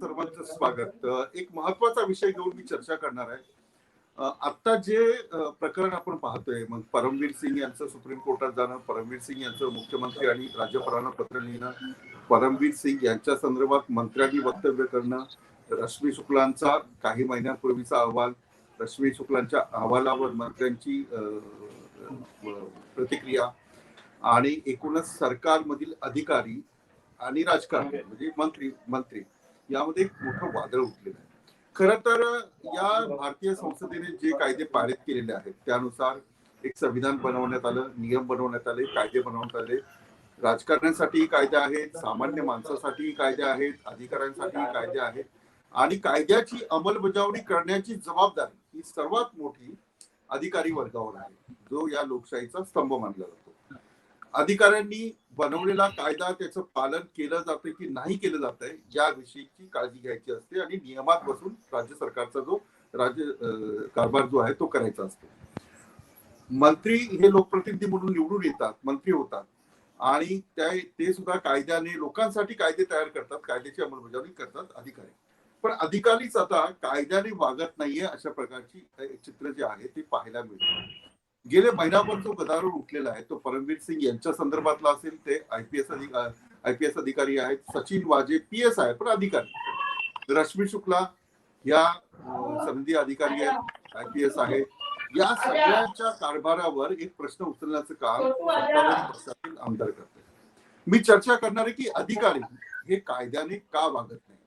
सर्वांचं स्वागत. एक महत्वाचा विषय घेऊन मी चर्चा करणार आहे. आता जे प्रकरण आपण पाहतोय, मग परमवीर सिंग यांचं सुप्रीम कोर्टात जाणं, परमवीर सिंग यांचं मुख्यमंत्री आणि राज्यपालांना पत्र लिहिणं, परमवीर सिंग यांच्या संदर्भात मंत्र्यांनी वक्तव्य करणं, रश्मी शुक्लांचा काही महिन्यांपूर्वीचा अहवाल, रश्मी शुक्लांच्या अहवालावर मंत्र्यांची प्रतिक्रिया आणि एकूणच सरकारमधील अधिकारी आणि राजकारणी म्हणजे मंत्री यामध्ये एक मोठं वादळ उठलेलं आहे. खरं तर या भारतीय संसदेने जे कायदे पारित केलेले आहेत त्यानुसार एक संविधान बनवण्यात आलं, नियम बनवण्यात आले, कायदे बनवण्यात आले. राजकारण्यांसाठी कायदे आहेत, सामान्य माणसासाठी कायदे आहेत, अधिकाऱ्यांसाठी कायदे आहेत आणि कायद्याची अंमलबजावणी करण्याची जबाबदारी ही सर्वात मोठी अधिकारी वर्गावर आहे, जो या लोकशाहीचा स्तंभ मानला जातो. अधिकाऱ्यांनी बनवलेला कायदा त्याचं पालन केलं जातं की नाही केलं जातंय याविषयीची काळजी घ्यायची असते आणि नियमात बसून राज्य सरकारचा जो राज्य कारभार जो आहे तो करायचा असतो. मंत्री हे लोकप्रतिनिधी म्हणून निवडून येतात, मंत्री होतात आणि ते सुद्धा कायद्याने लोकांसाठी कायदे तयार करतात, कायद्याची अंमलबजावणी करतात अधिकारी. पण अधिकारीच आता कायद्याने वागत नाहीये अशा प्रकारची चित्र जे आहे ते पाहायला मिळतं. गेले महिनाभर जो गदारोळ उठलेला आहे तो परमवीर सिंग यांच्या संदर्भातला असेल, ते आयपीएस अधिकारी आहेत, सचिन वाजे पीएस आहे पण अधिकारी, रश्मी शुक्ला या सनदी अधिकारी आहेत, आयपीएस आहेत. या सगळ्यांच्या कारभारावर एक प्रश्न उचलण्याचं काम सत्ताधारी पक्षातील आमदार करतात. मी चर्चा करणार आहे की अधिकारी हे कायद्याने का वागत नाही.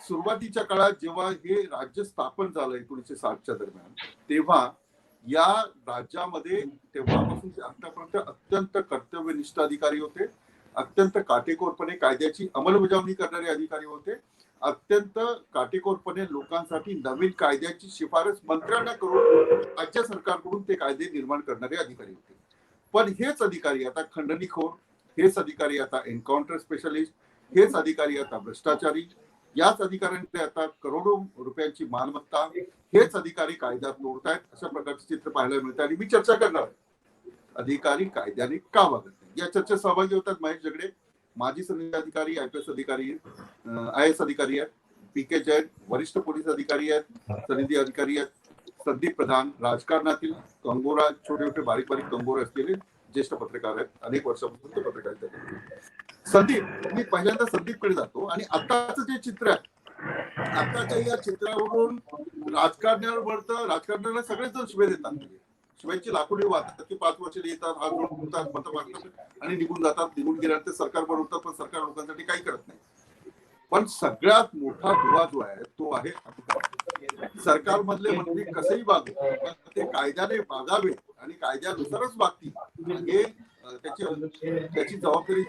सुरुवातीच्या काळात जेव्हा हे राज्य स्थापन झालं 1960च्या दरम्यान, तेव्हा या राज्यामध्ये तेव्हापासून ते आतापर्यंत अत्यंत कर्तव्यनिष्ठ अधिकारी होते, अत्यंत काटेकोरपणे कायद्याची अंमलबजावणी करणारे अधिकारी होते, अत्यंत काटेकोरपणे लोकांसाठी नवीन कायद्याची शिफारस मंत्र्यांना करून राज्य सरकारकडून ते कायदे निर्माण करणारे अधिकारी होते. पण हेच अधिकारी आता खंडणीखोर, हेच अधिकारी आता एन्काउंटर स्पेशलिस्ट, हेच अधिकारी आता भ्रष्टाचारी, याच अधिकाऱ्यांकडे आता करोडो रुपयांची मालमत्ता, हेच अधिकारी कायदा तोडतायत अशा प्रकारचे चित्र पाहायला मिळतं. आणि मी चर्चा करणार आहे अधिकारी कायद्याने का वागत नाही. या चर्चेत सहभागी होतात महेश जगडे, माजी सनदी अधिकारी, आयपीएस अधिकारी, आयएस अधिकारी आहेत, पी.के. जैन वरिष्ठ पोलीस अधिकारी आहेत, सनदी अधिकारी आहेत, संदीप प्रधान राजकारणातील कंगोरा, छोटे छोटे बारीक बारीक कंगोरे असलेले ज्येष्ठ पत्रकार आहेत, अनेक वर्षापासून ते पत्रकारिता करतात. संदीप, मी पहिल्यांदा संदीपकडे जातो आणि आताचं जे चित्र आहे, आताच्या या चित्रावरून राजकारण्याला सगळेच जण शिवे देतात. शिवायची लाखोडी वाटतात की 5 वर्ष येतात, हात जोडतात, मत मागतात आणि निघून जातात. निघून गेल्यानंतर सरकार बनवतात पण सरकार लोकांसाठी काही करत नाही. पण सगळ्यात मोठा दुवा जो आहे तो आहे सरकारमधले मंत्री कसेही वागू, ते कायद्याने वागावे आणि कायद्यानुसारच वागतील हे त्याची जबाबदारी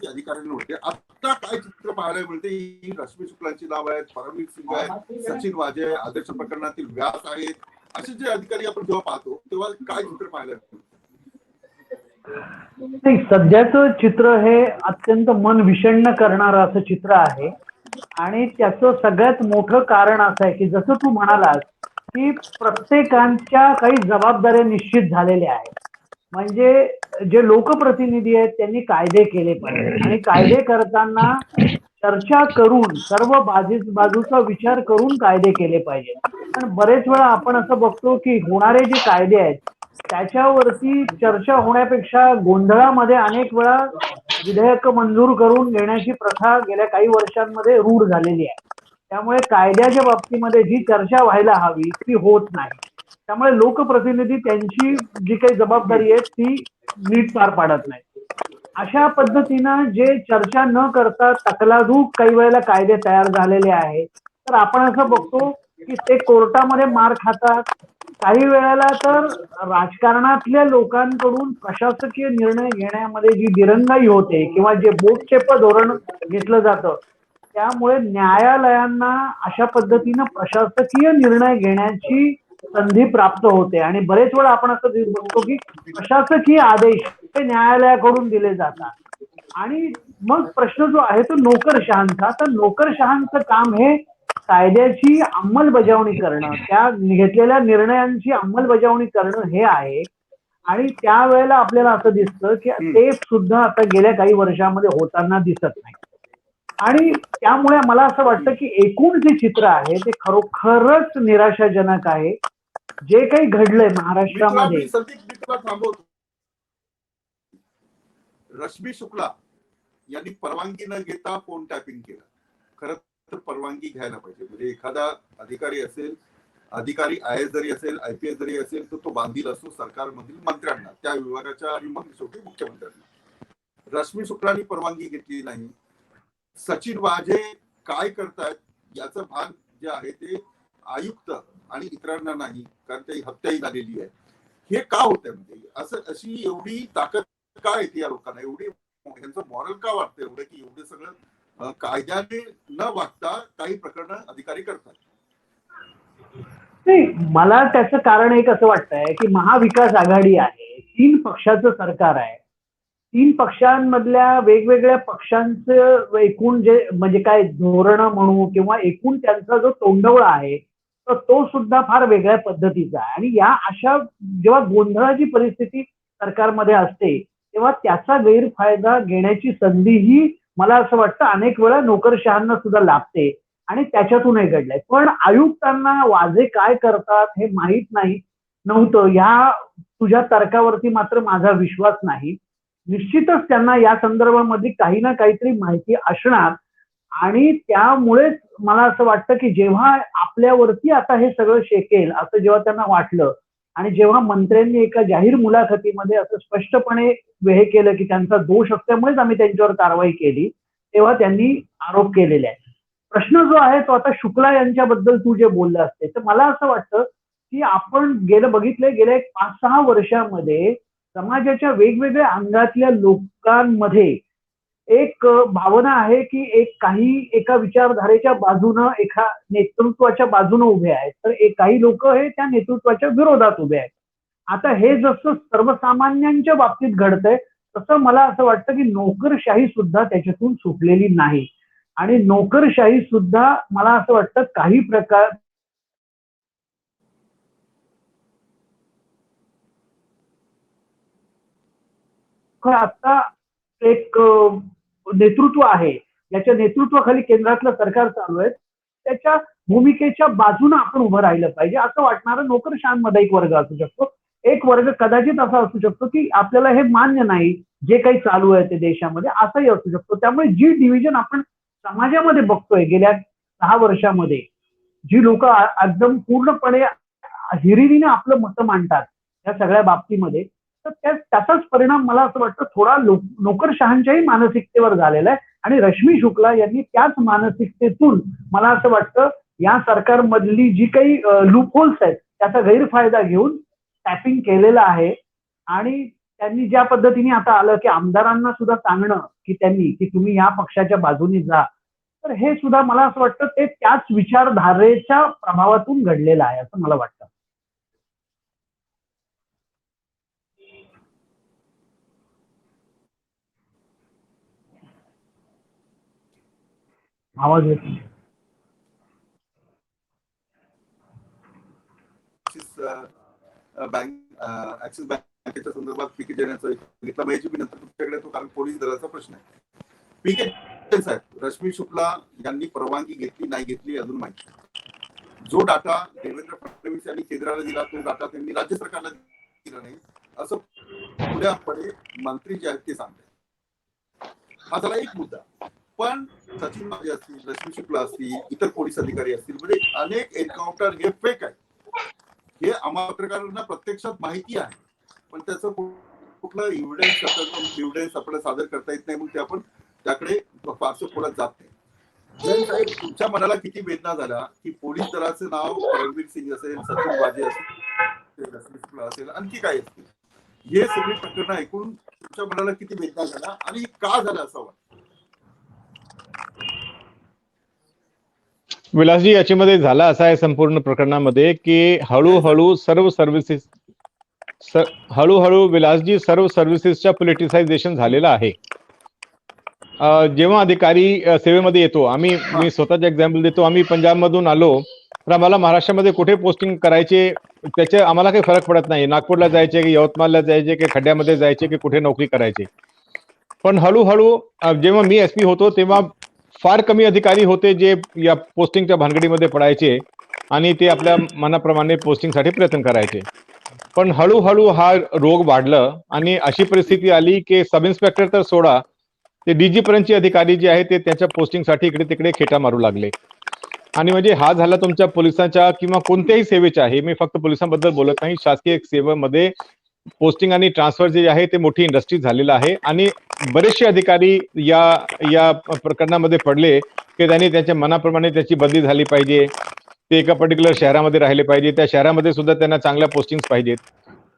अधिकाऱ्यांना होते. आता काय चित्र पाहायला मिळते, ही रश्मी शुक्लांची नाव आहेत, परमवीर सिंग आहेत, सचिन वाजे, आदर्श प्रकरणातील व्यास आहेत, असे जे अधिकारी आपण जेव्हा पाहतो तेव्हा काय चित्र पाहायला मिळतं. नाही, सध्याचं चित्र हे अत्यंत मन विषण्ण करणारं असं चित्र आहे आणि त्याचं सगळ्यात मोठं कारण असं आहे की जसं तू म्हणालास की प्रत्येकांच्या काही जबाबदाऱ्या निश्चित झालेल्या आहेत. म्हणजे जे लोकप्रतिनिधी आहेत त्यांनी कायदे केले पाहिजे आणि कायदे करताना चर्चा करून सर्व बाजूचा विचार करून कायदे केले पाहिजे. पण बरेच वेळा आपण असं बघतो की होणारे जे कायदे आहेत त्याच्यावरती चर्चा होण्यापेक्षा गोंधळामध्ये अनेक वेळा विधेयक मंजूर करून घेण्याची प्रथा गेल्या काही वर्षांमध्ये रूढ झालेली आहे. त्यामुळे कायद्याच्या बाबतीमध्ये जी चर्चा व्हायला हवी ती होत नाही. त्यामुळे लोकप्रतिनिधी त्यांची जी काही जबाबदारी आहे ती नीट पार पाडत नाही. अशा पद्धतीनं जे चर्चा न करता तकलादूक काही वेळेला कायदे तयार झालेले आहेत, तर आपण असं बघतो की ते कोर्टामध्ये मार खातात. काही वेळेला तर राजकारणातल्या लोकांकडून प्रशासकीय निर्णय घेण्यामध्ये जी दिरंगाई होते किंवा जे बोटचेप धोरण घेतलं जातं त्यामुळे न्यायालयांना अशा पद्धतीनं प्रशासकीय निर्णय घेण्याची संधी प्राप्त होते. आणि बरेच वेळा आपण असं बघतो की प्रशासकीय आदेश हे न्यायालयाकडून दिले जातात आणि मग प्रश्न जो आहे तो नोकरशहांचा. तर नोकरशहांचं काम हे कायद्याची अंमलबजावणी करणं, त्या घेतलेल्या निर्णयांची अंमलबजावणी करणं हे आहे. आणि त्यावेळेला आपल्याला असं दिसतं की ते सुद्धा आता गेल्या काही वर्षांमध्ये होताना दिसत नाही. आणि त्यामुळे मला असं वाटतं की एकूण जे चित्र आहे ते खरोखरच निराशाजनक आहे. जे काही घडलंय महाराष्ट्रामध्ये. मी तुला थांबवतो. रश्मी शुक्ला यांनी परवानगी न घेता फोन टॅपिंग केलं. खरं तर परवानगी घ्यायला पाहिजे. म्हणजे एखादा अधिकारी असेल, अधिकारी IAS जरी असेल, IPS जरी असेल, तर तो बांधील असतो सरकारमधील मंत्र्यांना, त्या विभागाच्या आणि मग शेवटी मुख्यमंत्र्यांना. रश्मी शुक्लांनी परवानगी घेतली नाही. सचिन वाझे काय करतायत याचं भान जे आहे ते आयुक्त आणि इतरांना नाही, कारण ते हत्याही झालेली आहे. हे का होतंय? म्हणजे असं अशी एवढी ताकद का येते या लोकांना? एवढी यांचं मॉरल का वाटतं एवढं की एवढे सगळं कायद्याने न वागता काही प्रकरण अधिकारी करतात? नाही, मला त्याचं कारण एक असं वाटतंय की महाविकास आघाडी आहे, 3 पक्षाचं सरकार आहे. 3 पक्षांमधल्या वेगवेगळ्या पक्षांचं एकूण जे म्हणजे काय धोरण म्हणू किंवा एकूण त्यांचा जो तोंडवळा आहे, तर तो सुद्धा फार वेगळ्या पद्धतीचा आहे. आणि या अशा जेव्हा गोंधळाची परिस्थिती सरकारमध्ये असते, तेव्हा त्याचा गैरफायदा घेण्याची संधीही मला असं वाटतं अनेक वेळा नोकरशहांना सुद्धा लाभते. आणि त्याच्यातूनही घडलंय. पण आयुक्तांना वाझे काय करतात हे माहीत नाही नव्हतं. या तुझ्या तर्कावरती मात्र माझा विश्वास नाही. निश्चितच त्यांना या संदर्भामध्ये काही ना काहीतरी माहिती असणार. आणि त्यामुळेच मला असं वाटतं की जेव्हा आपल्यावरती आता हे सगळं शेकेल असं जेव्हा त्यांना वाटलं आणि जेव्हा मंत्र्यांनी एका जाहीर मुलाखतीमध्ये असं स्पष्टपणे हे केलं की त्यांचा दोष असल्यामुळेच आम्ही त्यांच्यावर कारवाई केली, तेव्हा त्यांनी आरोप केलेले आहेत. प्रश्न जो आहे तो आता शुक्ला यांच्याबद्दल तू जे बोलला असते, तर मला असं वाटतं की आपण बघितलंय गेल्या 5-6 वर्षामध्ये समाजाच्या वेगवेगळ्या अंगातल्या लोकांमध्ये एक भावना आहे की काही एका विचारधारेच्या बाजूनं एका नेतृत्वाच्या बाजूनं उभे आहेत, तर काही लोक हे त्या नेतृत्वाच्या विरोधात उभे आहेत. आता हे जसं सर्वसामान्यांच्या बाबतीत घडतंय, तसं मला असं वाटतं की नोकरशाही सुद्धा त्याच्यातून सुटलेली नाही. आणि नोकरशाही सुद्धा मला असं वाटतं काही प्रकार आता एक नेतृत्व आहे, ज्याच्या नेतृत्वाखाली केंद्रातलं सरकार चालू आहे, त्याच्या भूमिकेच्या बाजूने आपण उभं राहिलं पाहिजे असं वाटणारा नोकरशाहीमध्ये एक वर्ग असू शकतो. एक वर्ग कदाचित असा असू शकतो की आपल्याला हे मान्य नाही जे काही चालू आहे ते देशामध्ये, असंही असू शकतो. त्यामुळे जी डिव्हिजन आपण समाजामध्ये बघतोय गेल्या 6 वर्षामध्ये, जी लोक एकदम पूर्णपणे हिरिरीने आपलं मत मांडतात या सगळ्या बाबतीमध्ये, तर त्याचाच परिणाम मला असं वाटतं थोडा नोकरशहांच्याही मानसिकतेवर झालेला आहे. आणि रश्मी शुक्ला यांनी त्याच मानसिकतेतून मला असं वाटतं या सरकारमधली जी काही लूपहोल्स आहेत त्याचा गैरफायदा घेऊन टॅपिंग केलेला आहे. आणि त्यांनी ज्या पद्धतीने आता आलं की आमदारांना सुद्धा सांगणं की त्यांनी की तुम्ही या पक्षाच्या बाजूने जा, तर हे सुद्धा मला असं वाटतं ते त्याच विचारधारेच्या प्रभावातून घडलेलं आहे असं मला वाटतं. आवाज येत नाही. ऍक्सिस बँकेच्या संदर्भात पीके जैनाचं घेतला पाहिजे नंतर तुमच्याकडे तो काल पोलीस दलाचा प्रश्न आहे. पीके जैन साहेब, रश्मी शुक्ला यांनी परवानगी घेतली नाही घेतली अजून माहिती. जो डाटा देवेंद्र फडणवीस यांनी केंद्राला दिला तो डाटा त्यांनी राज्य सरकारला दिला नाही असं पुढे मंत्री जे आहेत ते सांगतात. हा झाला एक मुद्दा. पण सचिन वाझे असतील, रश्मी शुक्ला असतील, इतर पोलीस अधिकारी असतील, म्हणजे अनेक एन्काउंटर हे फेक आहे हे आम्हा पत्रकारांना प्रत्यक्षात माहिती आहे. पण त्याचं कुठलं एव्हिडन्स आपल्याला सादर करता येत नाही, मग ते आपण त्याकडे फारसं पुढे जात नाही. जैन साहेब, तुमच्या मनाला किती वेदना झाल्या की पोलीस दलाचं नाव रणवीर सिंग असेल, सचिन वाझे असेल, रश्मी शुक्ला असेल, आणखी काय असतील, हे सगळी प्रकरणं ऐकून तुमच्या मनाला किती वेदना झाल्या आणि का झालं असं वाटतं? विलासजी, याच्यामध्ये झाला असं आहे संपूर्ण प्रकरणामध्ये की हळूहळू विलासजी सर्व सर्व्हिसेसच्या पोलिटिसायझेशन झालेलं आहे. जेव्हा अधिकारी सेवेमध्ये येतो, मी स्वतःच एक्झाम्पल देतो, आम्ही पंजाबमधून आलो तर आम्हाला महाराष्ट्रामध्ये कुठे पोस्टिंग करायचे त्याचे आम्हाला काही फरक पडत नाही. नागपूरला जायचे की यवतमाळला जायचे की खड्ड्यामध्ये जायचे की कुठे नोकरी करायचे. पण हळूहळू जेव्हा मी SP होतो तेव्हा फार कमी अधिकारी होते जे या पोस्टिंगच्या भानगडीमध्ये पडायचे आणि ते आपल्या मनाप्रमाणे पोस्टिंगसाठी प्रयत्न करायचे. पण हळूहळू हा रोग वाढलं आणि अशी परिस्थिती आली की सब इन्स्पेक्टर तर सोडा, ते डीजी पर्यंतचे अधिकारी जे आहेत ते त्यांच्या पोस्टिंगसाठी इकडे तिकडे खेटा मारू लागले. आणि म्हणजे हा झाला तुमच्या पोलिसांच्या किंवा कोणत्याही सेवेच्या, हे मी फक्त पोलिसांबद्दल बोलत नाही, शासकीय सेवेमध्ये पोस्टिंग आणि ट्रान्सफर जे आहे ते मोठी इंडस्ट्री झालेलं आहे. आणि बरेचसे अधिकारी या या प्रकरणामध्ये पडले की त्यांनी त्यांच्या मनाप्रमाणे त्याची बदली झाली पाहिजे, ते एका पर्टिक्युलर शहरामध्ये राहिले पाहिजे, त्या शहरामध्ये सुद्धा त्यांना चांगल्या पोस्टिंग पाहिजेत.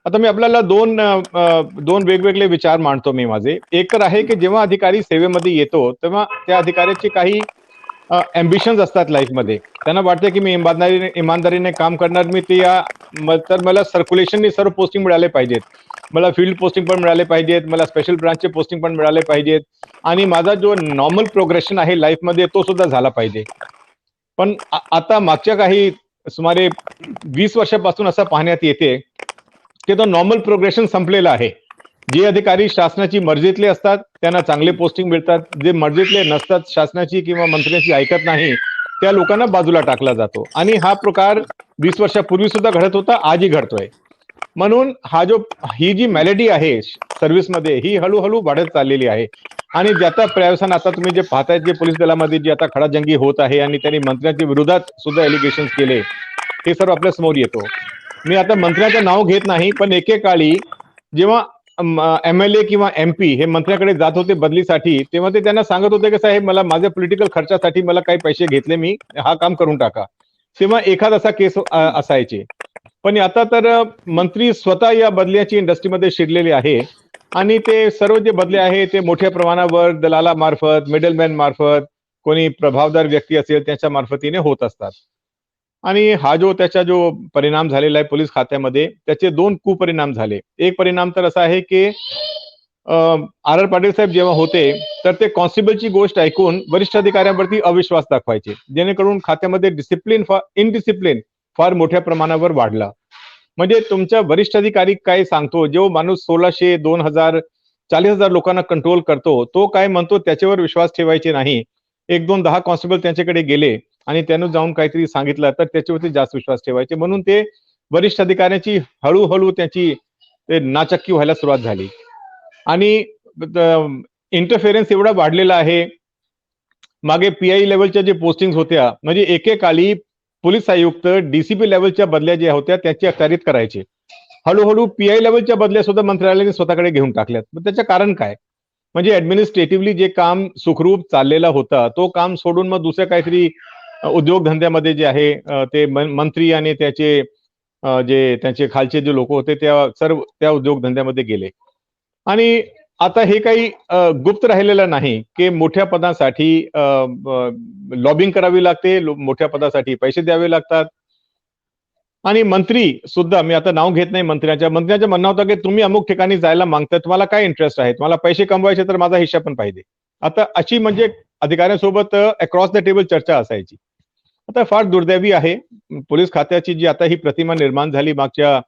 आता मी आपल्याला दोन वेगवेगळे विचार मांडतो मी माझे. एक तर आहे की जेव्हा अधिकारी सेवेमध्ये येतो तेव्हा त्या अधिकाऱ्याची काही अँबिशन्स असतात लाईफमध्ये. त्यांना वाटतं की मी इमानदारीने काम करणार, मी ते तर मला सर्क्युलेशननी सर्व पोस्टिंग मिळाले पाहिजेत, मला फील्ड पोस्टिंग पण मिळाले पाहिजेत, मला स्पेशल ब्रांचचे पोस्टिंग पण मिळाले पाहिजेत आणि माझा जो नॉर्मल प्रोग्रेशन आहे लाईफमध्ये तो सुद्धा झाला पाहिजे. पण आता मागच्या काही सुमारे 20 वर्षापासून असं पाहण्यात येते की तो नॉर्मल प्रोग्रेशन संपलेला आहे. जे अधिकारी शासनाची मर्जीतले असतात त्यांना चांगले पोस्टिंग मिळतात, जे मर्जीतले नसतात, शासनाची किंवा मंत्र्यांची ऐकत नाही, त्या लोकांना बाजूला टाकला जातो. आणि हा प्रकार 20 वर्षापूर्वी सुद्धा घडत होता, आजही घडतोय. म्हणून ही जी मॅलेडी आहे सर्व्हिसमध्ये ही हळूहळू वाढत चाललेली आहे. आणि ज्याचा प्रयासन आता तुम्ही जे पाहताय, जे पोलीस दलामध्ये जी आता खडाजंगी होत आहे आणि त्यांनी मंत्र्यांच्या विरोधात सुद्धा एलिगेशन केले, हे सर्व आपल्या समोर येतो. मी आता मंत्र्याचं नाव घेत नाही, पण एकेकाळी जेव्हा MLA किंवा MP हे मंत्र्याकडे जात होते बदलीसाठी, तेव्हा ते त्यांना सांगत होते की साहेब मला माझ्या पॉलिटिकल खर्चासाठी मला काही पैसे घेतले, मी हा काम करून टाका. तेव्हा एखादा असा केस असायचे. पण आता तर मंत्री स्वतः या बदल्याची इंडस्ट्रीमध्ये शिरलेले आहे आणि ते सर्व जे बदले आहे ते मोठ्या प्रमाणावर दलालामार्फत, मिडलमॅन मार्फत, कोणी प्रभावदार व्यक्ती असेल त्याच्या मार्फतीने होत असतात. आणि हा त्याचा जो परिणाम झालेला आहे पोलीस खात्यामध्ये, त्याचे दोन कुपरिणाम झाले. एक परिणाम तर असा आहे की R पाटील साहेब जेव्हा होते तर ते कॉन्स्टेबलची गोष्ट ऐकून वरिष्ठ अधिकाऱ्यांवरती अविश्वास दाखवायचे, जेणेकरून खात्यामध्ये इनडिसिप्लिन फार मोठ्या प्रमाणावर वाढला. म्हणजे तुमच्या वरिष्ठ अधिकारी काय सांगतो, जो माणूस 1600, 2000, 40,000 लोकांना कंट्रोल करतो, तो काय म्हणतो त्याच्यावर विश्वास ठेवायचे नाही. 1-2, 10 कॉन्स्टेबल त्यांच्याकडे गेले आणि त्यानं जाऊन काहीतरी सांगितलं तर त्याच्यावरती जास्त विश्वास ठेवायचे. म्हणून ते वरिष्ठ अधिकाऱ्यांची हळूहळू त्याची नाचक्की व्हायला सुरुवात झाली. आणि इंटरफेरन्स एवढा वाढलेला आहे. मागे PI लेवलच्या जे पोस्टिंग होत्या, म्हणजे एकेकाळी पोलीस आयुक्त DCP लेवलच्या बदल्या ज्या होत्या त्याची अखत्यारीत करायचे. हळूहळू PI लेवलच्या बदल्या सुद्धा मंत्रालयाने स्वतःकडे घेऊन टाकल्यात. मग त्याचं कारण काय? म्हणजे ऍडमिनिस्ट्रेटिव्हली जे काम सुखरूप चाललेला होता तो काम सोडून मग दुसऱ्या काहीतरी उद्योगधंद्यामध्ये जे आहे ते मंत्री आणि त्याचे जे त्यांचे खालचे जे लोक होते त्या उद्योगधंद्यामध्ये गेले. आणि आता हे काही गुप्त राहिलेलं नाही की मोठ्या पदासाठी लॉबिंग करावी लागते, मोठ्या पदासाठी पैसे द्यावे लागतात. आणि मंत्री सुद्धा, मी आता नाव घेत नाही मंत्र्याच्या म्हणणं होतं की तुम्ही अमुक ठिकाणी जायला मागता, तुम्हाला काय इंटरेस्ट आहे, तुम्हाला पैसे कमवायचे तर माझा हिस्सा पण पाहिजे. आता अशी म्हणजे अधिकाऱ्यांसोबत अक्रॉस द टेबल चर्चा असायची. आता फार दुर्दैवी आहे पोलीस खात्याची जी आता ही प्रतिमा निर्माण झाली मागच्या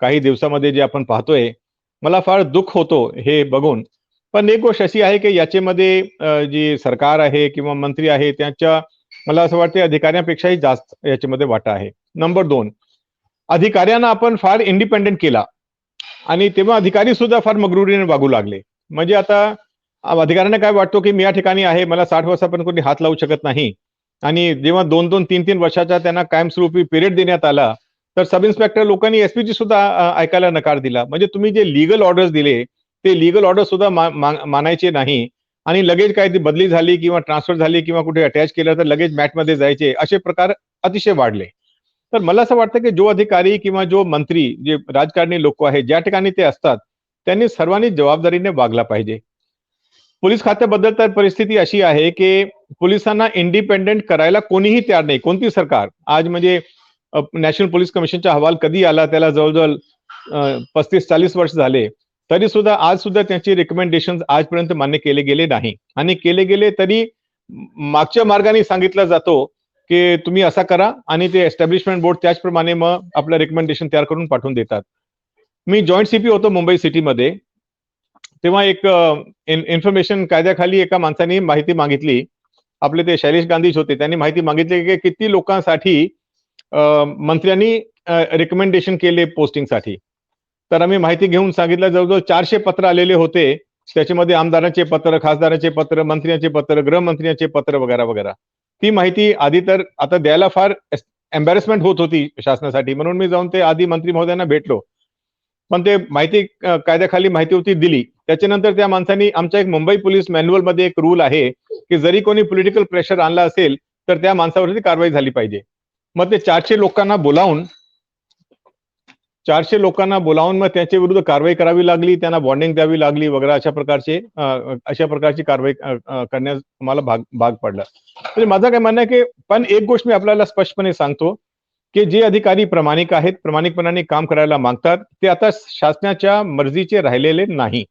काही दिवसामध्ये जे आपण पाहतोय, मला फार दुःख होतो हे बघून. पण एक गोष्ट अशी आहे की याच्यामध्ये जी सरकार आहे किंवा मंत्री आहे त्यांच्या, मला असं वाटतं अधिकाऱ्यांपेक्षाही जास्त याच्यामध्ये वाटा आहे. नंबर 2, अधिकाऱ्यांना आपण फार इंडिपेंडेंट केला आणि तेव्हा अधिकारी सुद्धा फार मगरुरीने वागू लागले. म्हणजे आता अधिकाऱ्यांना काय वाटतो की मी या ठिकाणी आहे, मला 60 वर्षापर्यंत कोणी हात लावू शकत नाही. आणि जेव्हा 2-2, 3-3 वर्षाचा त्यांना कायमस्वरूपी पिरियड देण्यात आला तर सब इन्स्पेक्टर लोकांनी SPG सुद्धा ऐकायला नकार दिला. म्हणजे तुम्ही जे लिगल ऑर्डर्स दिले ते लिगल ऑर्डर सुद्धा मानायचे नाही आणि लगेच काय ती बदली झाली किंवा ट्रान्सफर झाली किंवा कुठे अटॅच केलं तर लगेच मॅटमध्ये जायचे, असे प्रकार अतिशय वाढले. तर मला असं वाटतं की जो अधिकारी किंवा जो मंत्री, जे राजकारणी लोक आहेत, ज्या ठिकाणी ते असतात त्यांनी सर्वांनी जबाबदारीने वागला पाहिजे. पोलीस खात्याबद्दल तर परिस्थिती अशी आहे की पोलिसांना इंडिपेंडेंट करायला कोणीही तयार नाही, कोणती सरकार. आज म्हणजे नॅशनल पोलीस कमिशनचा अहवाल कधी आला, त्याला जवळजवळ 35-40 वर्ष झाले, तरी सुद्धा आज सुद्धा त्यांची रिकमेंडेशन आजपर्यंत मान्य केले गेले नाही. आणि केले गेले तरी मागच्या मार्गाने सांगितलं जातो की तुम्ही असा करा आणि ते एस्टॅब्लिशमेंट बोर्ड त्याचप्रमाणे मग आपलं रिकमेंडेशन तयार करून पाठवून देतात. मी जॉईंट CP होतो मुंबई सिटीमध्ये, तेव्हा एक इन्फॉर्मेशन कायद्याखाली एका माणसाने माहिती मागितली आपले ते शैलेश गांधीच होते, त्यांनी माहिती मागितली की किती लोकांसाठी मंत्र्यांनी रिकमेंडेशन केले पोस्टिंगसाठी. तर आम्ही माहिती घेऊन सांगितलं, जवळजवळ 400 पत्र आलेले होते. त्याच्यामध्ये आमदारांचे पत्र, खासदारांचे पत्र, मंत्र्यांचे पत्र, गृहमंत्र्यांचे पत्र वगैरे वगैरे. ती माहिती आधी तर आता द्यायला फार एम्बॅरेसमेंट होत होती शासनासाठी, म्हणून मी जाऊन ते आधी मंत्री महोदयांना भेटलो. पण ते माहिती कायद्याखाली माहिती होती दिली. त्याच्यानंतर त्या माणसांनी आमच्या एक मुंबई पोलीस मॅन्युअल मध्ये एक रूल आहे की जरी कोणी पॉलिटिकल प्रेशर आणला असेल तर त्या माणसावरती कारवाई झाली पाहिजे. मग ते 400 लोकांना बोलावून मग त्याच्या विरुद्ध कारवाई करावी लागली, त्यांना वॉर्निंग द्यावी लागली वगैरे अशा प्रकारची कारवाई करण्यास मला भाग पडलं. म्हणजे माझं काय म्हणणं आहे की पण एक गोष्ट मी आपल्याला स्पष्टपणे सांगतो की जे अधिकारी प्रामाणिक आहेत, प्रामाणिकपणाने काम करायला मागतात, ते आता शासनाच्या मर्जीचे राहिलेले नाही.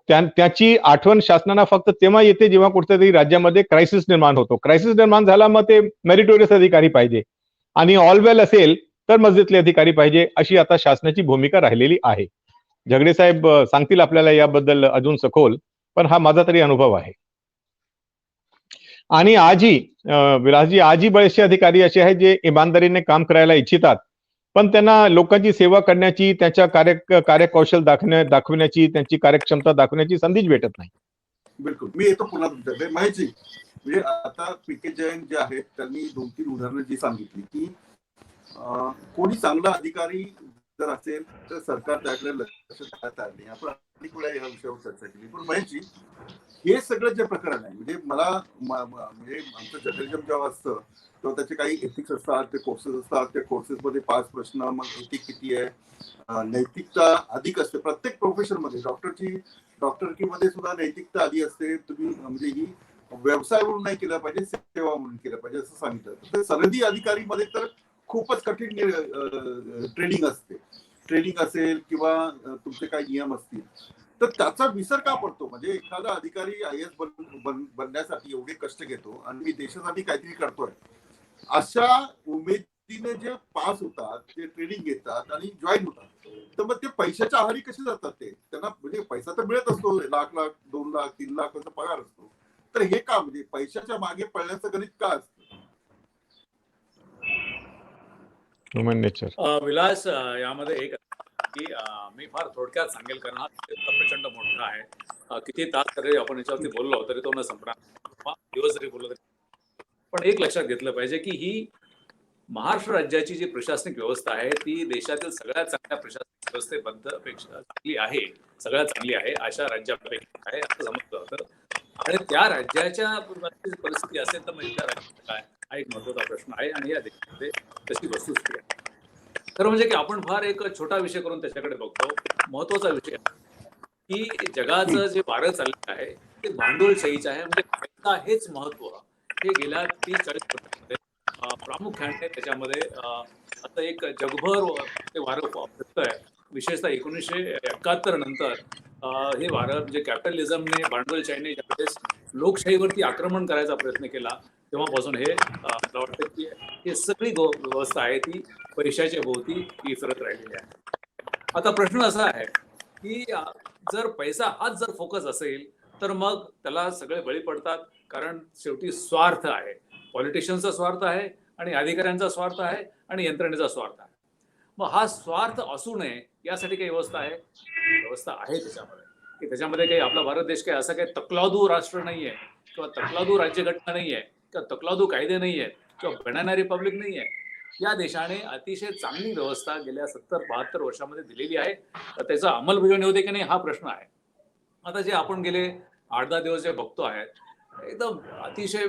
त्याची आठवण शासनाला फक्त तेव्हा येते जेव्हा कुठेतरी राज्यामध्ये क्रायसिस निर्माण होतो. क्रायसिस निर्माण झाला मग ते मेरिटोरियस अधिकारी पाहिजे आणि ऑल वेल असेल तर मस्जिदले अधिकारी पाहिजे, अशी आता शासनाची भूमिका राहिलेली आहे. झगडे साहेब सांगतील आपल्याला याबद्दल अजून सखोल, पण हा माझा तरी अनुभव आहे. आणि आजही विलासजी, आजही बरेचसे अधिकारी असे आहेत जे इमानदारीने काम करायला इच्छितात, पण त्यांना लोकांची सेवा करण्याची, त्याच्या कार्यकौशल दाखवण्याची, त्यांची कार्यक्षमता दाखवण्याची संधीच भेटत नाही. बिलकुल. मी येतो पुन्हा तुमच्याकडे. माहिती म्हणजे आता पी.के. जैन जे आहेत त्यांनी 2-3 उदाहरणं जी सांगितली की कोणी चांगला अधिकारी जर असेल तर सरकार त्याकडे लक्ष देण्यात आले. आपण अनेक वेळा या विषयावर चर्चा केली. पण माहिती हे सगळं जे प्रकरण आहे म्हणजे मला म्हणजे आमचं जर्नलिझम जेव्हा असतं तेव्हा त्याचे काही एथिक्स असतात, ते कोर्सेस असतात, त्या कोर्सेसमध्ये 5 प्रश्न, मग एथिक किती आहे, नैतिकता अधिक असते प्रत्येक प्रोफेशन मध्ये. डॉक्टरकीमध्ये सुद्धा नैतिकता आधी असते. तुम्ही म्हणजे ही व्यवसाय म्हणून नाही केला पाहिजे, सेवा म्हणून केलं पाहिजे असं सांगितलं. तर सनदी अधिकारीमध्ये तर खूपच कठीण ट्रेनिंग असते. ट्रेनिंग असेल किंवा तुमचे काही नियम असतील तर त्याचा विसर का पडतो? म्हणजे एखादा अधिकारी IAS बनण्यासाठी एवढे कष्ट घेतो आणि मी देशासाठी काहीतरी करतोय, अशा उमेदीने जे पास होतात, ते ट्रेनिंग घेतात आणि जॉईन होतात, तर मग ते पैशाच्या आहारी कसे जातात? ते त्यांना म्हणजे पैसा तर मिळत असतो, 1,00,000, 2,00,000, 3,00,000 असा पगार असतो, तर हे का म्हणजे पैशाच्या मागे पळण्याचं गणित का असतं? Human nature. विलास, यामध्ये एक की मी फार थोडक्यात सांगेल कारण हा प्रचंड मोठा आहे. किती तास तरी आपण याच्यावरती बोललो तरी तो न संपणार, दिवस जरी बोललो तरी. पण एक लक्षात घेतलं पाहिजे की ही महाराष्ट्र राज्याची जी प्रशासनिक व्यवस्था आहे ती देशातील सगळ्यात चांगल्या प्रशासनिक व्यवस्थेपेक्षा चांगली आहे, सगळ्यात चांगली आहे अशा राज्यापैकी आहे असं समजलं जातं. आणि त्या राज्याच्या परिस्थिती असेल तर म्हणजे त्या राज्यात काय हा एक महत्वाचा प्रश्न आहे आणि या देशामध्ये तशी वस्तुस्थिती आहे. खरं म्हणजे की आपण फार एक छोटा विषय करून त्याच्याकडे बघतो. महत्वाचा विषय की जगाचं जे वारं चाललं आहे ते भांडवलशाहीचं आहे. म्हणजे पैसा हेच महत्व हे गेल्या 30-40 वर्षांमध्ये प्रामुख्याने त्याच्यामध्ये आता एक जगभर ते वारं फिरतंय. विशेषतः 1971 नंतर हे वारं म्हणजे कॅपिटलिझमने, भांडवलशाहीने ज्यावेळेस लोकशाहीवरती आक्रमण करायचा प्रयत्न केला तेव्हापासून हे मला वाटतं की ही सगळी व्यवस्था आहे ती पैशाच्या भोवती फिरत राहिलेली आहे. आता प्रश्न असा आहे की जर पैसा हाच जर फोकस असेल तर मग त्याला सगळे बळी पडतात, कारण शेवटी स्वार्थ आहे. पॉलिटिशियनचा स्वार्थ आहे आणि अधिकाऱ्यांचा स्वार्थ आहे आणि यंत्रणेचा स्वार्थ आहे. मग हा स्वार्थ असू नये यासाठी काही व्यवस्था आहे? व्यवस्था आहे त्याच्यामध्ये की त्याच्यामध्ये काही आपला भारत देश काही असं काही तकलादू राष्ट्र नाहीये किंवा तकलादू राज्यघटना नाहीये किंवा तकलादू कायदे नाहीये किंवा बनाना रिपब्लिक नाहीये. या देशाने अतिशय चांगली व्यवस्था गेल्या 70-72 वर्षामध्ये दिलेली आहे. तर त्याचा अंमलबजावणी होते की नाही हा प्रश्न आहे. आता जे आपण गेले 8-10 दिवस जे बघतो आहे एकदम अतिशय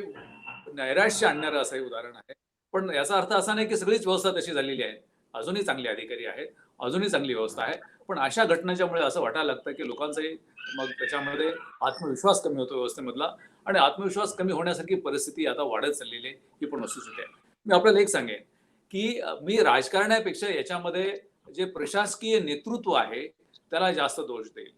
नैराश्य आणणारं असं उदाहरण आहे. पण याचा अर्थ असा नाही की सगळीच व्यवस्था तशी झालेली आहे. अजूनही चांगले अधिकारी आहेत, अजूनही चांगली व्यवस्था आहे. पण अशा घटनांच्यामुळे असं वाटायला लागतं की लोकांचाही मग त्याच्यामध्ये आत्मविश्वास कमी होतो व्यवस्थेमधला आणि आत्मविश्वास कमी होण्यासारखी परिस्थिती आता वाढत चाललेली आहे. ही पण वस्तुस्थिती आहे. मी आपल्याला एक सांगेन की मी राजकारणापेक्षा याच्यामध्ये जे प्रशासकीय नेतृत्व आहे त्याला जास्त दोष देईल.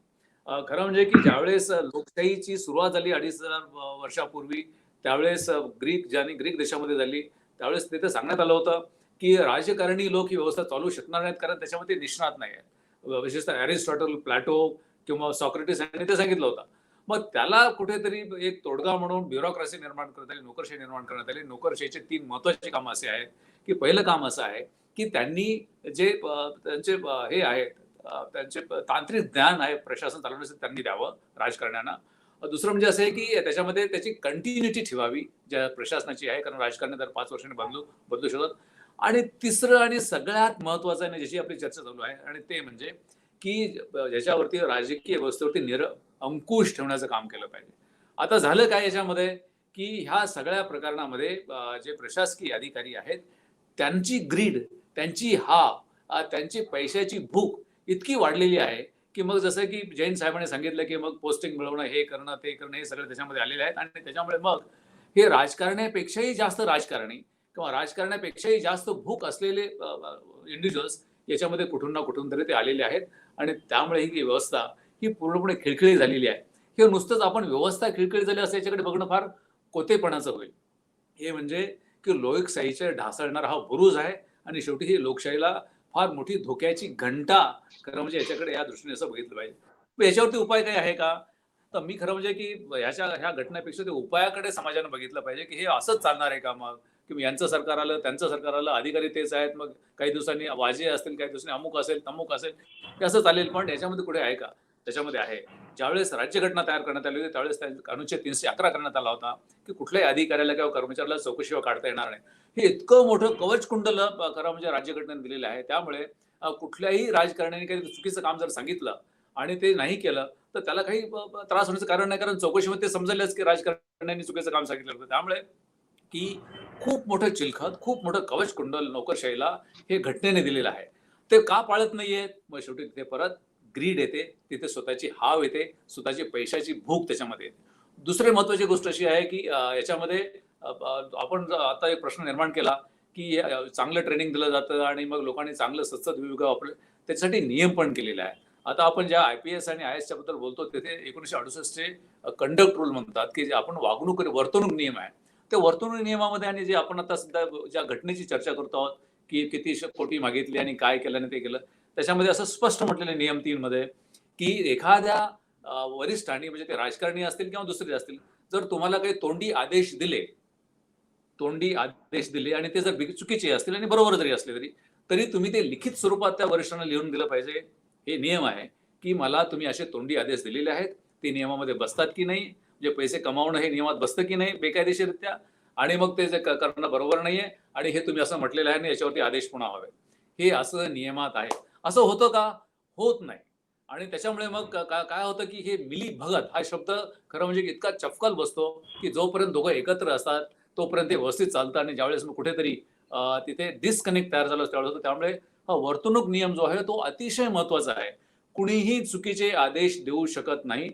खरं म्हणजे की ज्यावेळेस लोकशाहीची सुरुवात झाली 2,500 वर्षापूर्वी त्यावेळेस ग्रीक देशामध्ये झाली त्यावेळेस तिथे सांगण्यात आलं होतं की राजकारणी लोक ही व्यवस्था चालू शकणार नाहीत कारण त्याच्यामध्ये निष्णात नाही आहेत. विशेषतः अरिस्टॉटल, प्लॅटो किंवा सॉक्रेटिस यांनी ते सांगितलं होतं. मग त्याला कुठेतरी एक तोडगा म्हणून ब्युरोक्रेसी निर्माण करण्यात आली, नोकरशाही निर्माण करण्यात आली. नोकरशाहीचे 3 महत्त्वाची कामं असे आहेत, की पहिलं काम असं आहे, की त्यांनी जे त्यांचे हे आहेत त्यांचे तांत्रिक ज्ञान आहे प्रशासन चालवण्यासाठी त्यांनी द्यावं राजकारण्यांना. दुसरं म्हणजे असं आहे, की त्याच्यामध्ये त्याची कंटिन्युटी ठेवावी ज्या प्रशासनाची आहे, कारण राजकारणी दर 5 वर्षांनी बदलू शकतात. आणि तिसरं आणि सगळ्यात महत्त्वाचं आहे, ज्याची आपली चर्चा चालू आहे आणि ते म्हणजे, की ज्याच्यावरती राजकीय व्यवस्थेवरती अंकुश ठेवण्याचं काम केलं पाहिजे. आता झालं काय याच्यामध्ये, की ह्या सगळ्या प्रकरणामध्ये जे प्रशासकीय अधिकारी आहेत, त्यांची ग्रीड, त्यांची त्यांची पैशाची भूक इतकी वाढलेली आहे, की मग जसं की जैन साहेबांनी सांगितलं, की मग पोस्टिंग मिळवणं, हे करणं, ते करणं, हे सगळं त्याच्यामध्ये आलेले आहेत आणि त्याच्यामुळे मग हे राजकारण्यापेक्षाही जास्त राजकारणी किंवा राजकारण्यापेक्षाही जास्त भूक असलेले इंडिव्हिज्युअल्स याच्यामध्ये कुठून ना कुठून तरी ते आलेले आहेत आणि त्यामुळे ही व्यवस्था ही पूर्णपणे खिळखिळी झालेली आहे. हे नुसतंच आपण व्यवस्था खिळखिळी झाली असं याच्याकडे बघणं फार कोतेपणाचं होईल. हे म्हणजे की लोकशाहीच्या ढासळणारा हा बुरुज आहे आणि शेवटी ही लोकशाहीला फार मोठी धोक्याची घंटा खरं म्हणजे याच्याकडे या दृष्टीने असं बघितलं पाहिजे. मग याच्यावरती उपाय काही आहे का? तर मी खरं म्हणजे की ह्या घटनेपेक्षा ते उपायाकडे समाजानं बघितलं पाहिजे, की हे असंच चालणार आहे का मग? की यांचं सरकार आलं, त्यांचं सरकार आलं, अधिकारी तेच आहेत, मग काही दिवसांनी वाजे असतील, काही दिवसांनी अमुक असेल, तमुक असेल, हे असं चालेल. पण याच्यामध्ये कुठे आहे का? त्याच्यामध्ये आहे. ज्यावेळेस राज्यघटना तयार करण्यात आली होती त्यावेळेस अनुच्छेद 311 करण्यात आला होता, की कुठल्याही अधिकाऱ्याला किंवा कर्मचाऱ्याला चौकशीवर काढता येणार नाही. हे इतकं मोठं कवचकुंडल खरं म्हणजे राज्यघटनेने दिलेलं आहे. त्यामुळे कुठल्याही राजकारण्याने काही चुकीचं काम जर सांगितलं आणि ते नाही केलं, तर त्याला काही त्रास होण्याचं कारण नाही. कारण चौकशीमध्ये ते समजलेच की राजकारण्यांनी चुकीचं काम सांगितलं होतं. त्यामुळे की खूप मोठं चिलखत, खूप मोठं कवचकुंडल नोकरशाहीला हे घटनेने दिलेलं आहे. ते का पाळत नाहीयेत? मग शेवटी तिथे परत ग्रीड येते, तिथे स्वतःची हाव येते, स्वतःची पैशाची भूक त्याच्यामध्ये येते. दुसरी महत्त्वाची गोष्ट अशी आहे, की याच्यामध्ये आपण आता एक प्रश्न निर्माण केला, की चांगलं ट्रेनिंग दिलं जातं आणि मग लोकांनी चांगलं सद्सद्विवेक वापरले, त्याच्यासाठी नियम पण केलेले आहे. आता आपण ज्या IPS आणि IASच्या बद्दल बोलतो, तिथे 1968 चे कंडक्ट रूल म्हणतात, की जे आपण वर्तणूक नियम आहे. त्या वर्तणूक नियमामध्ये आणि जे आपण आता सध्या ज्या घटनेची चर्चा करतो आहोत, की किती कोटी मागितली आणि काय केलं आणि ते केलं. त्याच्यामध्ये असं स्पष्ट म्हटलेलं आहे नियम 3 मध्ये, की एखाद्या वरिष्ठांनी म्हणजे ते राजकारणी असतील किंवा दुसरे असतील, जर तुम्हाला काही तोंडी आदेश दिले आणि ते जर चुकीचे असतील आणि बरोबर जरी असले तरी तुम्ही ते लिखित स्वरूपात त्या वरिष्ठांना लिहून दिलं पाहिजे. हे नियम आहे, की मला तुम्ही असे तोंडी आदेश दिलेले आहेत, ते नियमामध्ये बसतात की नाही, जे पैसे कमावणं हे नियमात बसतं की नाही बेकायदेशीररित्या आणि मग ते जे करणं बरोबर नाहीये आणि हे तुम्ही असं म्हटलेलं आहे आणि याच्यावरती आदेश पुन्हा हवे. हे असं नियमात आहे. असं होतं का? होत नाही. आणि त्याच्यामुळे मग काय होतं, की हे मिलीभगत हा शब्द खरं म्हणजे इतका चपकल बसतो, की जोपर्यंत दोघं एकत्र असतात, तोपर्यंत ते व्यवस्थित चालतं आणि ज्यावेळेस मग कुठेतरी तिथे डिस्कनेक्ट तयार झालं त्यावेळेस होतं. त्यामुळे हा वर्तणूक नियम जो आहे तो अतिशय महत्त्वाचा आहे. कुणीही चुकीचे आदेश देऊ शकत नाही,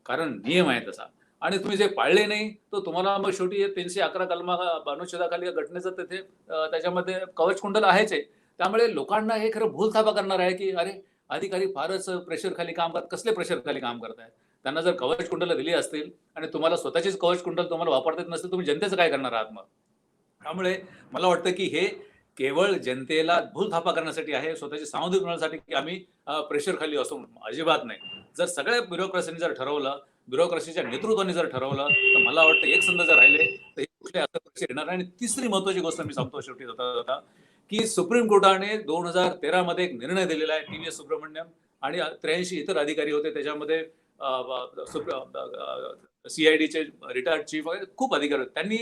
कारण नियम आहे तसा. आणि तुम्ही जे पाळले नाही, तर तुम्हाला मग शेवटी 311 अनुच्छेदाखाली घटनेचं तिथे त्याच्यामध्ये कवचकुंडल आहेच आहे. त्यामुळे लोकांना हे खरं भूलथापा करणार आहे, की अरे, अधिकारी फारच प्रेशरखाली काम करतात. कसले प्रेशरखाली काम करतायत? त्यांना जर कवचकुंडलं दिली असतील आणि तुम्हाला स्वतःचीच कवचकुंडल तुम्हाला वापरता येत नसतील, तुम्ही जनतेचं काय करणार आहात मग? त्यामुळे मला वाटतं, की हे केवळ जनतेला भूलथापा करण्यासाठी आहे, स्वतःची सावधी मिळवण्यासाठी, की आम्ही प्रेशरखाली असू. अजिबात नाही. जर सगळ्या ब्युरोक्रेसीने जर ठरवलं, ब्युरोक्रेसीच्या नेतृत्वाने जर ठरवलं, तर मला वाटतं एक संध जर राहिले, तर हे कुठले असं प्रेशर येणार नाही. आणि तिसरी महत्त्वाची गोष्ट मी सांगतो शेवटी जाता की सुप्रीम कोर्टाने 2013 मध्ये एक निर्णय दिलेला आहे. TVS सुब्रमण्यम आणि 83 इतर अधिकारी होते त्याच्यामध्ये, CIDचे रिटायर्ड चीफ वगैरे खूप अधिकारी होते. त्यांनी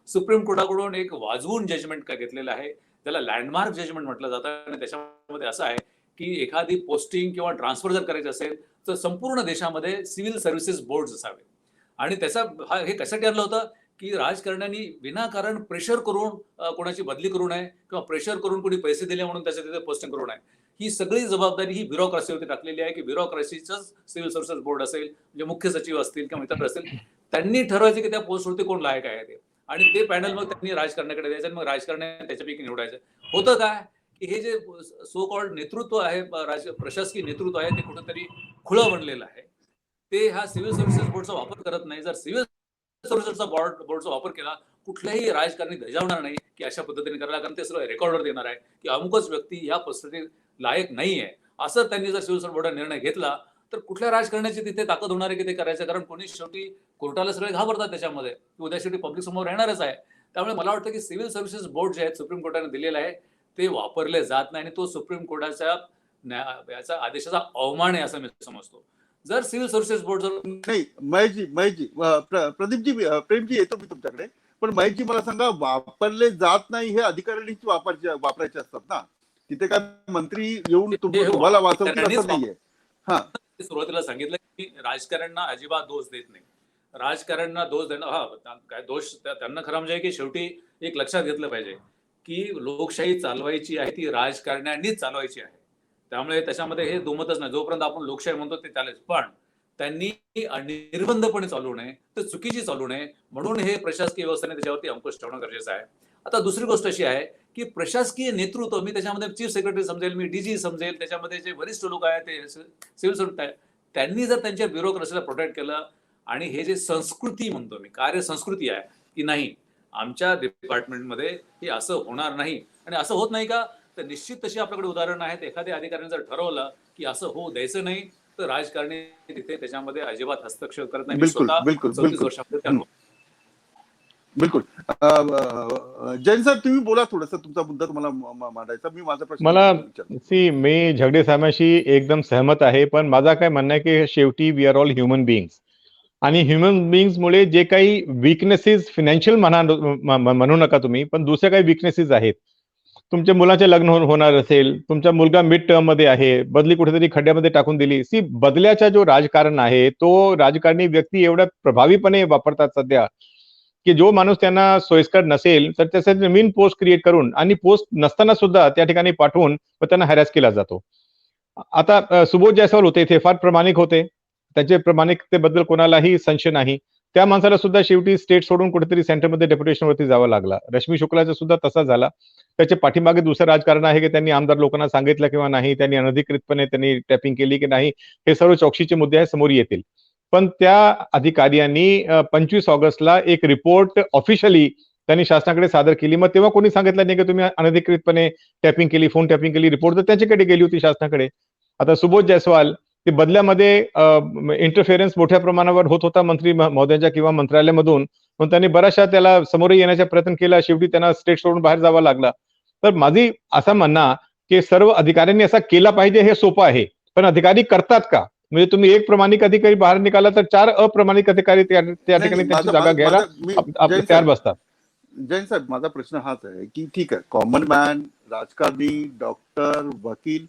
सुप्रीम कोर्टाकडून एक वाजवून जजमेंट घेतलेलं आहे. त्याला लँडमार्क जजमेंट म्हटलं जातं आणि त्याच्यामध्ये असं आहे, की एखादी पोस्टिंग किंवा ट्रान्सफर जर करायची असेल, तर संपूर्ण देशामध्ये सिव्हिल सर्व्हिसेस बोर्ड असावे. आणि हे कशासाठी आणलं होतं, की राजकारण्यांनी विनाकारण प्रेशर करून कोणाची बदली करू नये किंवा प्रेशर करून कोणी पैसे दिले म्हणून त्याच्या तिथे पोस्टिंग करू नये. ही सगळी जबाबदारी ही ब्युरोक्रेसीवरती टाकलेली आहे, की ब्युरोक्रेसीचंच सिव्हिल सर्व्हिसेस बोर्ड असेल, म्हणजे मुख्य सचिव असतील किंवा इतर असतील, त्यांनी ठरवायचे की त्या पोस्टवरती कोण लायक आहे ते. आणि ते पॅनल मग त्यांनी राजकारण्याकडे द्यायचं आणि मग राजकारण्याने त्याच्यापैकी निवडायचं. होतं काय, की हे जे सो कॉल्ड नेतृत्व आहे, प्रशासकीय नेतृत्व आहे, ते कुठेतरी खुळं बनलेलं आहे. ते हा सिव्हिल सर्व्हिसेस बोर्डचा वापर करत नाही. जर सिव्हिल सर्व्हिसेसचा बोर्डचा वापर केला, कुठल्याही राजकारणी धजावणार नाही, की अशा पद्धतीने करायला, कारण ते सगळं रेकॉर्डवर देणार आहे, की अमुकच व्यक्ती या पोस्टसाठी लायक नाहीये. असं त्यांनी जर सिव्हिल सर्व्हिस बोर्डाने निर्णय घेतला, तर कुठल्या राजकारण्याची तिथे ताकद होणार आहे की ते करायचं? कारण कोणी शेवटी कोर्टाला सगळे घाबरतात त्याच्यामध्ये, की उद्या शेवटी पब्लिक समोर येणारच आहे. त्यामुळे मला वाटतं की सिव्हिल सर्व्हिसेस बोर्ड जे आहेत सुप्रीम कोर्टाने दिलेलं आहे ते वापरले जात नाही, आणि तो सुप्रीम कोर्टाच्या याचा आदेशाचा अवमान आहे असं मी समजतो. जर सिव्हिल सर्व्हिसेस बोर्ड जर नाही, महेशजी, प्रदीपजी, प्रेमजी, येतो मी तुमच्याकडे. पण महेशजी, मला सांगा, वापरले जात नाही हे अधिकाऱ्यांनीच वापरायचे असतात ना. तिथे काय मंत्री येऊन तुम्हाला वाचवतील असं नाहीये. हा, सुरुवातीला सांगितलं की राजकारण्यांना अजिबात दोष देत नाही. राजकारण्यांना दोष देणं, काय दोष त्यांना खरं म्हणजे की शेवटी एक लक्षात घेतलं पाहिजे की लोकशाही चालवायची आहे ती राजकारण्यांनीच चालवायची आहे. त्यामुळे त्याच्यामध्ये हे दुमतच नाही. जोपर्यंत आपण लोकशाही म्हणतो ते चालेल, पण त्यांनी निर्बंधपणे चालू नये, तर चुकीची चालू नये, म्हणून हे प्रशासकीय व्यवस्थेने त्याच्यावरती अंकुश ठेवणं गरजेचं आहे. आता दुसरी गोष्ट अशी आहे की प्रशासकीय नेतृत्व, मी त्याच्यामध्ये चीफ सेक्रेटरी समजेल, मी डीजी समजेल, त्याच्यामध्ये जे वरिष्ठ लोक आहेत ते सिव्हिल सर्व्हंट, त्यांनी जर त्यांच्या ब्युरोक्रेसीला प्रोटेक्ट केलं, आणि हे जे संस्कृती म्हणतो मी, कार्य संस्कृती आहे की नाही आमच्या डिपार्टमेंटमध्ये हे असं होणार नाही, आणि असं होत नाही का, तर निश्चित तशी आपल्याकडे उदाहरण आहेत. एखाद्या अधिकाऱ्याने जर ठरवलं की असं होऊ द्यायचं नाही, तर राजकारणी तिथे त्याच्यामध्ये अजिबात हस्तक्षेप करत नाही. बिलकुल, बिलकुल, 34 वर्षामध्ये त्या बिलकुल. जैन साहेब, तुम्ही बोला, थोडासा तुमचा मुद्दा तुम्हाला मांडायचा. मी माझा प्रश्न मला विचारतो. मी झगडे साहेबांशी एकदम सहमत आहे, पण माझा काय म्हणणं आहे की शेवटी we are all human beings, आणि ह्युमन बिईंग्समुळे जे काही विकनेसेस, फिनान्शियल म्हणू नका तुम्ही, पण दुसऱ्या काही विकनेसेस आहेत. तुमच्या मुलाचे लग्न होणार असेल, तुमचा मुलगा मिड टर्म मध्ये आहे, बदली कुठेतरी खड्ड्यामध्ये टाकून दिली. बदल्याचा जो राजकारण आहे तो राजकारणी व्यक्ती एवढ्या प्रभावीपणे वापरतात सध्या, की जो माणूस त्यांना सोयीस्कर नसेल तर त्यासाठी नवीन पोस्ट क्रिएट करून, आणि पोस्ट नसताना सुद्धा त्या ठिकाणी पाठवून त्यांना हॅरॅस केला जातो. आता सुबोध जायस्वाल होते, ते फार प्रामाणिक होते, त्याचे प्रामाणिकतेबद्दल कोणालाही संशय नाही. त्या माणसाला सुद्धा शेवटी स्टेट सोडून कुठेतरी सेंटरमध्ये डेप्युटेशनवरती जावं लागला. रश्मी शुक्लाचा सुद्धा तसा झाला. त्याच्या पाठीमागे दुसरं राजकारण आहे की त्यांनी आमदार लोकांना सांगितलं किंवा नाही, त्यांनी अनधिकृतपणे त्यांनी टॅपिंग केली की नाही, हे सर्व चौकशीचे मुद्दे आहे, समोर येतील. पण त्या अधिकाऱ्यांनी 25 ऑगस्टला एक रिपोर्ट ऑफिशियली त्यांनी शासनाकडे सादर केली. मग तेव्हा कोणी सांगितलं नाही की तुम्ही अनधिकृतपणे टॅपिंग केली, फोन टॅपिंग केली. रिपोर्ट तर त्यांच्याकडे गेली होती, शासनाकडे. आता सुबोध जायस्वाल ते बदल्यामध्ये इंटरफेरन्स मोठ्या प्रमाणावर होत होता मंत्री महोदयांच्या किंवा मंत्रालयामधून, पण त्यांनी बऱ्याचशा त्याला समोर येण्याचा प्रयत्न केला. शेवटी त्यांना स्टेट सोडून बाहेर जावं लागला. तर माझी असं म्हणणं की सर्व अधिकाऱ्यांनी असा केला पाहिजे हे सोपं आहे, पण अधिकारी करतात का? म्हणजे तुम्ही एक प्रामाणिक अधिकारी बाहेर निकाला तर 4 अप्रामाणिक अधिकारी त्या ठिकाणी त्यांची जागा घ्यायला तयार बसतात. जैन साहेब, माझा प्रश्न हाच आहे की ठीक आहे, कॉमन मॅन, राजकारणी, डॉक्टर, वकील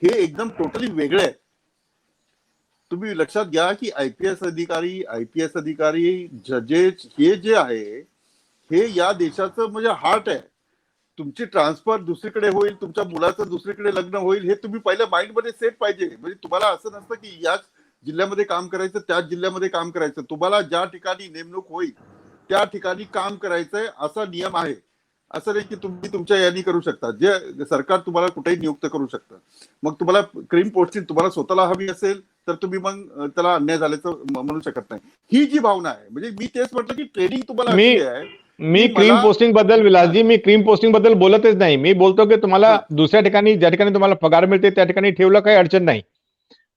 हे एकदम टोटली वेगळे आहेत. तुम्ही लक्षात घ्या की आयपीएस अधिकारी, जजेस, हे जे आहे हे या देशाचं म्हणजे हार्ट आहे. तुमची ट्रान्सफर दुसरीकडे होईल, तुमच्या मुलाचं दुसरीकडे लग्न होईल, हे तुम्ही पहिल्या माइंडमध्ये सेट पाहिजे. म्हणजे तुम्हाला असं नसतं की याच जिल्ह्यामध्ये काम करायचं, त्याच जिल्ह्यामध्ये काम करायचं. तुम्हाला ज्या ठिकाणी नेमणूक होईल त्या ठिकाणी काम करायचंय, असा नियम आहे. असं नाही की तुम्ही तुमच्या यांनी करू शकता. जे सरकार तुम्हाला कुठेही नियुक्त करू शकतं. मग तुम्हाला क्रीम पोस्टिंग तुम्हाला स्वतःला हवी असेल तर तुम्ही मग त्याला अन्याय झाल्याचं म्हणू शकत नाही. ही जी भावना आहे, म्हणजे मी तेच म्हटलं की ट्रेनिंग तुम्हाला मी क्रीम पोस्टिंग बद्दल, विलासजी, मी क्रीम पोस्टिंग बद्दल बोलतच नाही. मी बोलतो की तुम्हाला दुसऱ्या ठिकाणी, ज्या ठिकाणी तुम्हाला पगार मिळते त्या ठिकाणी ठेवलं, काही अडचण नाही.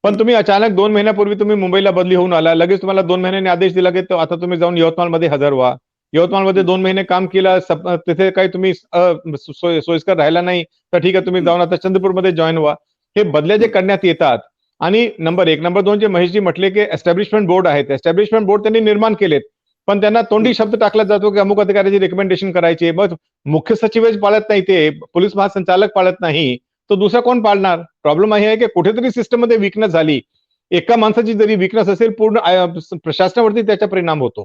पण तुम्ही अचानक 2 महिन्यापूर्वी तुम्ही मुंबईला बदली होऊन आला, लगेच तुम्हाला 2 महिन्यांनी आदेश दिला की आता तुम्ही जाऊन यवतमाळमध्ये हजर व्हा. यवतमाळमध्ये 2 महिने काम केलं, तिथे काही तुम्ही सोयीस्कर राहिला नाही, तर ठीक आहे, तुम्ही जाऊन आता चंद्रपूरमध्ये जॉईन व्हा. हे बदल्या जे करण्यात येतात, आणि नंबर 1, नंबर 2 जे महेशजी म्हटले की एस्टॅब्लिशमेंट बोर्ड आहेत, एस्टॅब्लिशमेंट बोर्ड त्यांनी निर्माण केलेत, पण त्यांना तोंडी शब्द टाकला जातो की अमुक अधिकाऱ्याची रिकमेंडेशन करायची. मग मुख्य सचिवच पाळत नाही, ते पोलीस महासंचालक पाळत नाही, तो दुसरा कोण पाळणार? प्रॉब्लेम आहे की कुठेतरी सिस्टम मध्ये विकनेस झाली. एका माणसाची जरी विकनेस असेल, पूर्ण प्रशासनावरती त्याचा परिणाम होतो,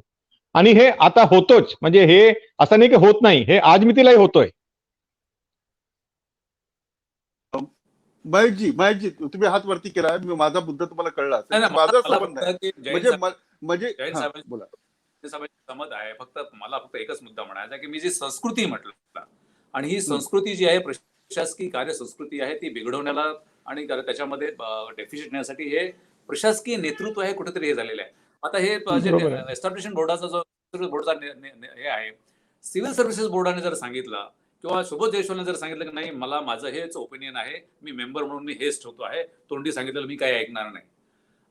आणि हे आता होतोच. म्हणजे हे असं नाही की होत नाही, हे आज मितीलाही होतोय. महेशजी, तुम्ही हात वरती केला, माझा मुद्दा तुम्हाला कळला असेल. माझा संबंध आहे म्हणजे बोला. समज आहे. मला फक्त एकच मुद्दा म्हणायचा की मी जी संस्कृती म्हटलं, आणि ही संस्कृती जी आहे प्रशासकीय कार्य संस्कृती आहे, ती बिघडवण्याला आणि त्याच्यामध्ये डेफिसिट येण्यासाठी हे प्रशासकीय नेतृत्व आहे कुठेतरी हे झालेलं आहे. आता हे एस्टॅब्लिशमेंट बोर्डाचा जो बोर्डचा हे आहे, सिव्हिल सर्व्हिसेस बोर्डाने जर सांगितलं किंवा सुबोध जयस्वालने जर सांगितलं की नाही, मला माझं हेच ओपिनियन आहे, मी मेंबर म्हणून मी हेच ठेवतो आहे, तोंडी सांगितलं मी काही ऐकणार नाही,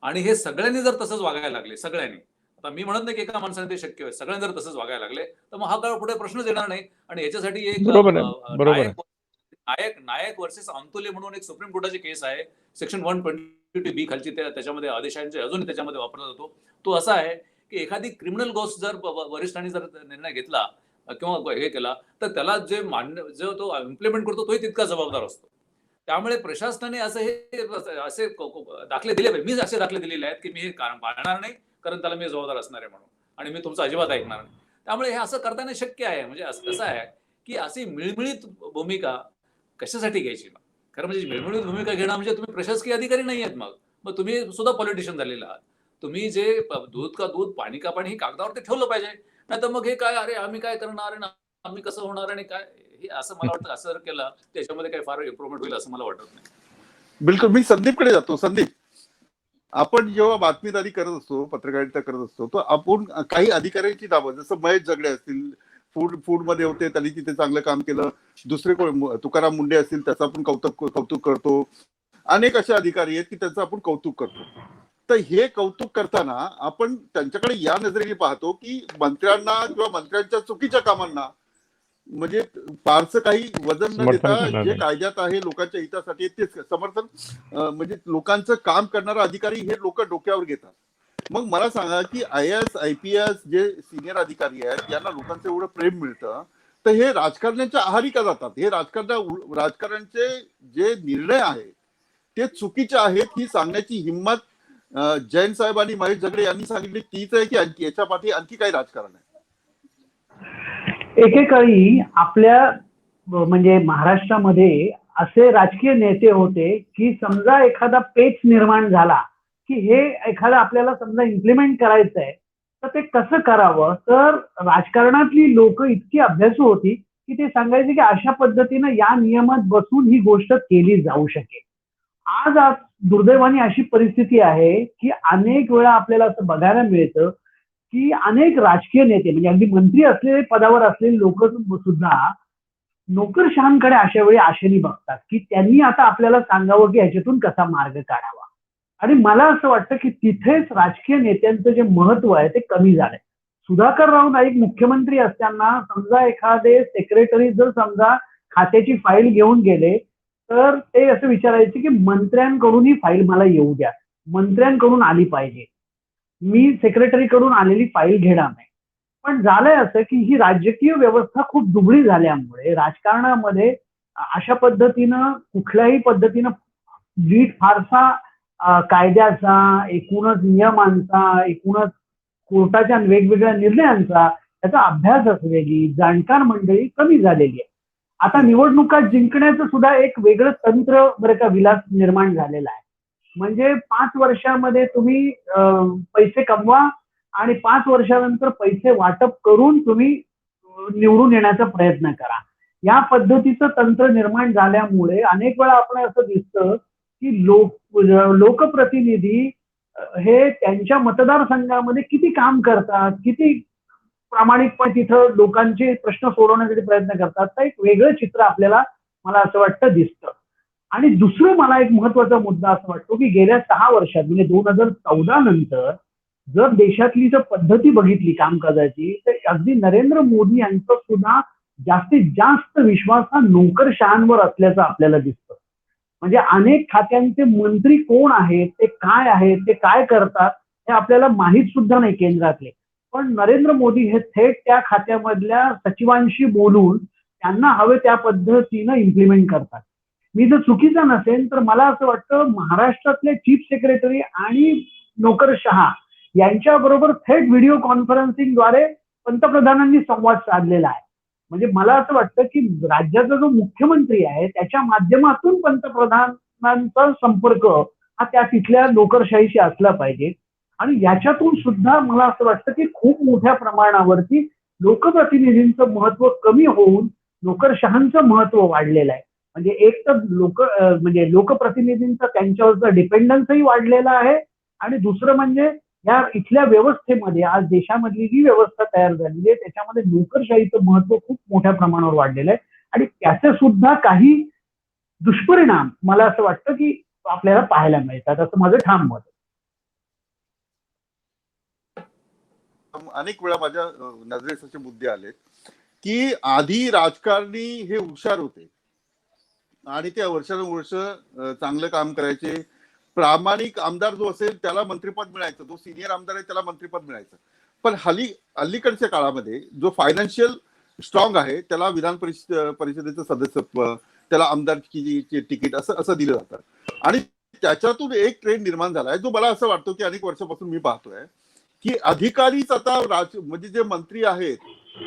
आणि हे सगळ्यांनी जर तसंच वागायला लागले, सगळ्यांनी, आता मी म्हणत नाही की एका माणसाने ते शक्य होईल, सगळ्यांनी जर तसंच वागायला लागले तर मग हा काळ पुढे प्रश्नच येणार नाही. आणि याच्यासाठी एक बरोबर आहे, बरोबर आहे. नायक नायक नायक वर्सेस अंतुले म्हणून एक सुप्रीम कोर्टाची केस आहे, सेक्शन 122B खालची, त्याच्यामध्ये आदेशांचे अजून त्याच्यामध्ये वापरला जातो. तो असा आहे की एखादी क्रिमिनल गोष्ट जर वरिष्ठांनी जर निर्णय घेतला किंवा हे केला तर त्याला जो तो इम्प्लिमेंट करतो तोही तितका जबाबदार असतो. त्यामुळे प्रशासनाने असे दाखले दिले पाहिजे. मी असे दाखले दिलेले आहेत की मी हे पाळणार नाही, कारण त्याला मी जबाबदार असणार आहे म्हणून, आणि मी तुमचं अजिबात ऐकणार नाही. त्यामुळे हे असं करताना शक्य आहे. म्हणजे कसं आहे की अशी मिळमिळीत भूमिका कशासाठी घ्यायची? खरं म्हणजे मिळमिळीत भूमिका घेणं म्हणजे तुम्ही प्रशासकीय अधिकारी नाही आहेत. मग तुम्ही सुद्धा पॉलिटिशियन झालेला आहात. तुम्ही जे दूध का दूध, पाणी का पाणी, हे कागदावरती ठेवलं पाहिजे. नाही तर मग हे काय, अरे आम्ही काय करणार आणि आम्ही कसं होणार आणि काय, हे असं मला वाटतं असं जर केलं त्याच्यामध्ये काही फार इम्प्रुव्हमेंट होईल असं मला वाटत नाही. बिलकुल. मी संदीपकडे जातो. संदीप, आपण जेव्हा बातमीदारी करत असतो, पत्रकारिता करत असतो, तर आपण काही अधिकाऱ्यांची नावं, जसं महेश जगडे असतील, फूड मध्ये होते, त्यांनी तिथे चांगलं काम केलं. दुसरे कोण, तुकाराम मुंडे असतील, त्याचं आपण कौतुक करतो. अनेक असे अधिकारी आहेत की त्याचं आपण कौतुक करतो. तर हे कौतुक करताना आपण त्यांच्याकडे या नजरेने पाहतो की मंत्र्यांना किंवा मंत्र्यांच्या चुकीच्या कामांना म्हणजे फारसं काही वजन न देता जे कायद्यात आहे, लोकांच्या हितासाठी तेच समर्थन, म्हणजे लोकांचं काम करणारा अधिकारी हे लोक डोक्यावर घेतात. मग मला सांगा की IAS IPS जे सिनियर अधिकारी आहेत, यांना लोकांचं एवढं प्रेम मिळतं, तर हे राजकारण्याच्या आहारी का जातात? हे राजकारण्यांचे जे निर्णय आहेत ते चुकीचे आहेत ही सांगण्याची हिंमत जैन साहेब आणि महेश जगडे यांनी सांगितली तीच आहे की आणखी याच्या पाठी आणखी काही राजकारण आहे? एकेकाळी आपल्या म्हणजे महाराष्ट्रामध्ये असे राजकीय नेते होते की समजा एखादा पेच निर्माण झाला की हे एखादा आपल्याला समजा इम्प्लिमेंट करायचं आहे, तर ते कसं करावं, तर राजकारणातली लोक इतकी अभ्यासू होती की ते सांगायचे की अशा पद्धतीनं या नियमात बसून ही गोष्ट केली जाऊ शकेल. आज दुर्दैवाने अशी परिस्थिती आहे की अनेक वेळा आपल्याला असं बघायला मिळतं की अनेक राजकीय नेते म्हणजे अगदी मंत्री असलेले, पदावर असलेले लोक सुद्धा नोकरशहांकडे अशा वेळी आशेने बघतात की त्यांनी आता आपल्याला सांगावं की ह्याच्यातून कसा मार्ग काढावा. आणि मला असं वाटतं की तिथेच राजकीय नेत्यांचं जे महत्व आहे ते कमी झालंय. सुधाकर राव नाईक मुख्यमंत्री असताना समजा एखादे सेक्रेटरी जर समजा खात्याची फाईल घेऊन गेले तर ते असं विचारायचे की मंत्र्यांकडून ही फाईल मला येऊ द्या, मंत्र्यांकडून आली पाहिजे, मी सेक्रेटरीकडून आलेली फाईल घेणार नाही. पण झालंय असं की ही राजकीय व्यवस्था खूप दुबळी झाल्यामुळे राजकारणामध्ये अशा पद्धतीनं कुठल्याही पद्धतीनं नीट फारसा कायद्याचा, एकूणच नियमांचा, एकूणच कोर्टाच्या वेगवेगळ्या निर्णयांचा त्याचा अभ्यास असलेली जाणकार मंडळी कमी झालेली आहे. आता निवडणुका जिंकण्याचं सुद्धा एक वेगळं तंत्र बरं का विलास निर्माण झालेला आहे. म्हणजे 5 वर्षामध्ये तुम्ही पैसे कमवा आणि 5 वर्षानंतर पैसे वाटप करून तुम्ही निवडून येण्याचा प्रयत्न करा. या पद्धतीचं तंत्र निर्माण झाल्यामुळे अनेक वेळा आपण असं दिसतं की लोकप्रतिनिधी हे त्यांच्या मतदारसंघामध्ये किती काम करतात, किती प्रामाणिकपणे तिथं लोकांचे प्रश्न सोडवण्यासाठी प्रयत्न करतात, तर एक वेगळं चित्र आपल्याला मला असं वाटतं दिसतं. आणि दुसरं मला एक महत्वाचा मुद्दा असं वाटतो की गेल्या 6 वर्षात म्हणजे 2014 नंतर जर देशातली जर पद्धती बघितली कामकाजाची, तर अगदी नरेंद्र मोदी यांचा सुद्धा जास्तीत जास्त विश्वास हा नोकरशहांवर असल्याचं आपल्याला दिसतं. म्हणजे अनेक खात्यांचे मंत्री कोण आहेत, ते काय आहेत, ते काय करतात हे आपल्याला माहीत सुद्धा नाही केंद्रातले. पण नरेंद्र मोदी हे थेट त्या खात्यामधल्या सचिवांशी बोलून त्यांना हवे त्या पद्धतीनं इम्प्लिमेंट करतात. मी जर चुकीचा नसेल तर मला असं वाटतं महाराष्ट्रातले चीफ सेक्रेटरी आणि नोकरशहा यांच्याबरोबर थेट व्हिडिओ कॉन्फरन्सिंगद्वारे पंतप्रधानांनी संवाद साधलेला आहे. म्हणजे मला असं वाटतं की राज्याचा जो मुख्यमंत्री आहे त्याच्या माध्यमातून पंतप्रधानांचा संपर्क हा त्या तिथल्या नोकरशाहीशी असला पाहिजे. आणि याच्यातून सुद्धा मला असं वाटतं की खूप मोठ्या प्रमाणावरती लोकप्रतिनिधींचं महत्व कमी होऊन नोकरशहांचं महत्व वाढलेलं आहे. म्हणजे एक तर म्हणजे लोकप्रतिनिधींचा त्यांच्यावरचा डिपेंडन्सही वाढलेला आहे आणि दुसरं म्हणजे या इथल्या व्यवस्थेमध्ये आज देशामधली जी व्यवस्था तयार झालेली आहे त्याच्यामध्ये नोकरशाहीचं महत्व खूप मोठ्या प्रमाणावर वाढलेलं आहे आणि त्याचे सुद्धा काही दुष्परिणाम मला असं वाटतं की आपल्याला पाहायला मिळतात, असं माझं ठाम मत आहे. अनेक वेळा माझ्या नजरेस असे मुद्दे आले की आधी राजकारणी हे हुशार होते आणि ते वर्षानुवर्ष चांगलं काम करायचे. प्रामाणिक आमदार जो असेल त्याला मंत्रिपद मिळायचं, जो सिनियर आमदार आहे त्याला मंत्रिपद मिळायचं. पण अलीकडच्या काळामध्ये जो फायनान्शियल स्ट्रॉंग आहे त्याला विधान परिषदेचं सदस्यत्व, त्याला आमदारकीची तिकीट असं असं दिलं जातं. आणि त्याच्यातून एक ट्रेंड निर्माण झाला आहे जो मला असं वाटतो की अनेक वर्षापासून मी पाहतोय की अधिकारीच आता म्हणजे जे मंत्री आहेत,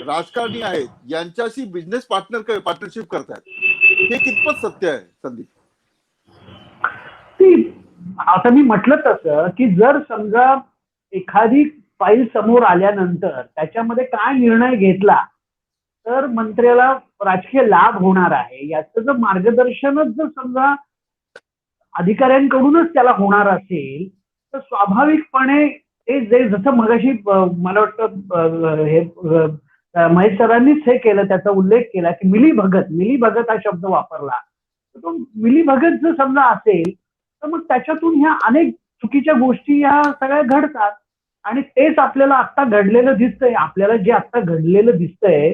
राजकारणी आहेत, यांच्याशी बिझनेस पार्टनरशिप करतात. हे कितपत सत्य आहे संदीप? आता मी म्हटलं तसं की जर समजा एखादी फाईल समोर आल्यानंतर त्याच्यामध्ये काय निर्णय घेतला तर मंत्र्याला राजकीय लाभ होणार आहे याचं जर मार्गदर्शनच जर समजा अधिकाऱ्यांकडूनच त्याला होणार असेल तर स्वाभाविकपणे ते जे जसं मगाशी मला वाटतं हे महेश सरांनीच हे केलं, त्याचा उल्लेख केला की मिलीभगत हा शब्द वापरला. तर तो मिलीभगत जर समजा असेल तर मग त्याच्यातून ह्या अनेक चुकीच्या गोष्टी ह्या सगळ्या घडतात आणि तेच आपल्याला आता घडलेलं दिसतंय. आपल्याला जे आता घडलेलं दिसतंय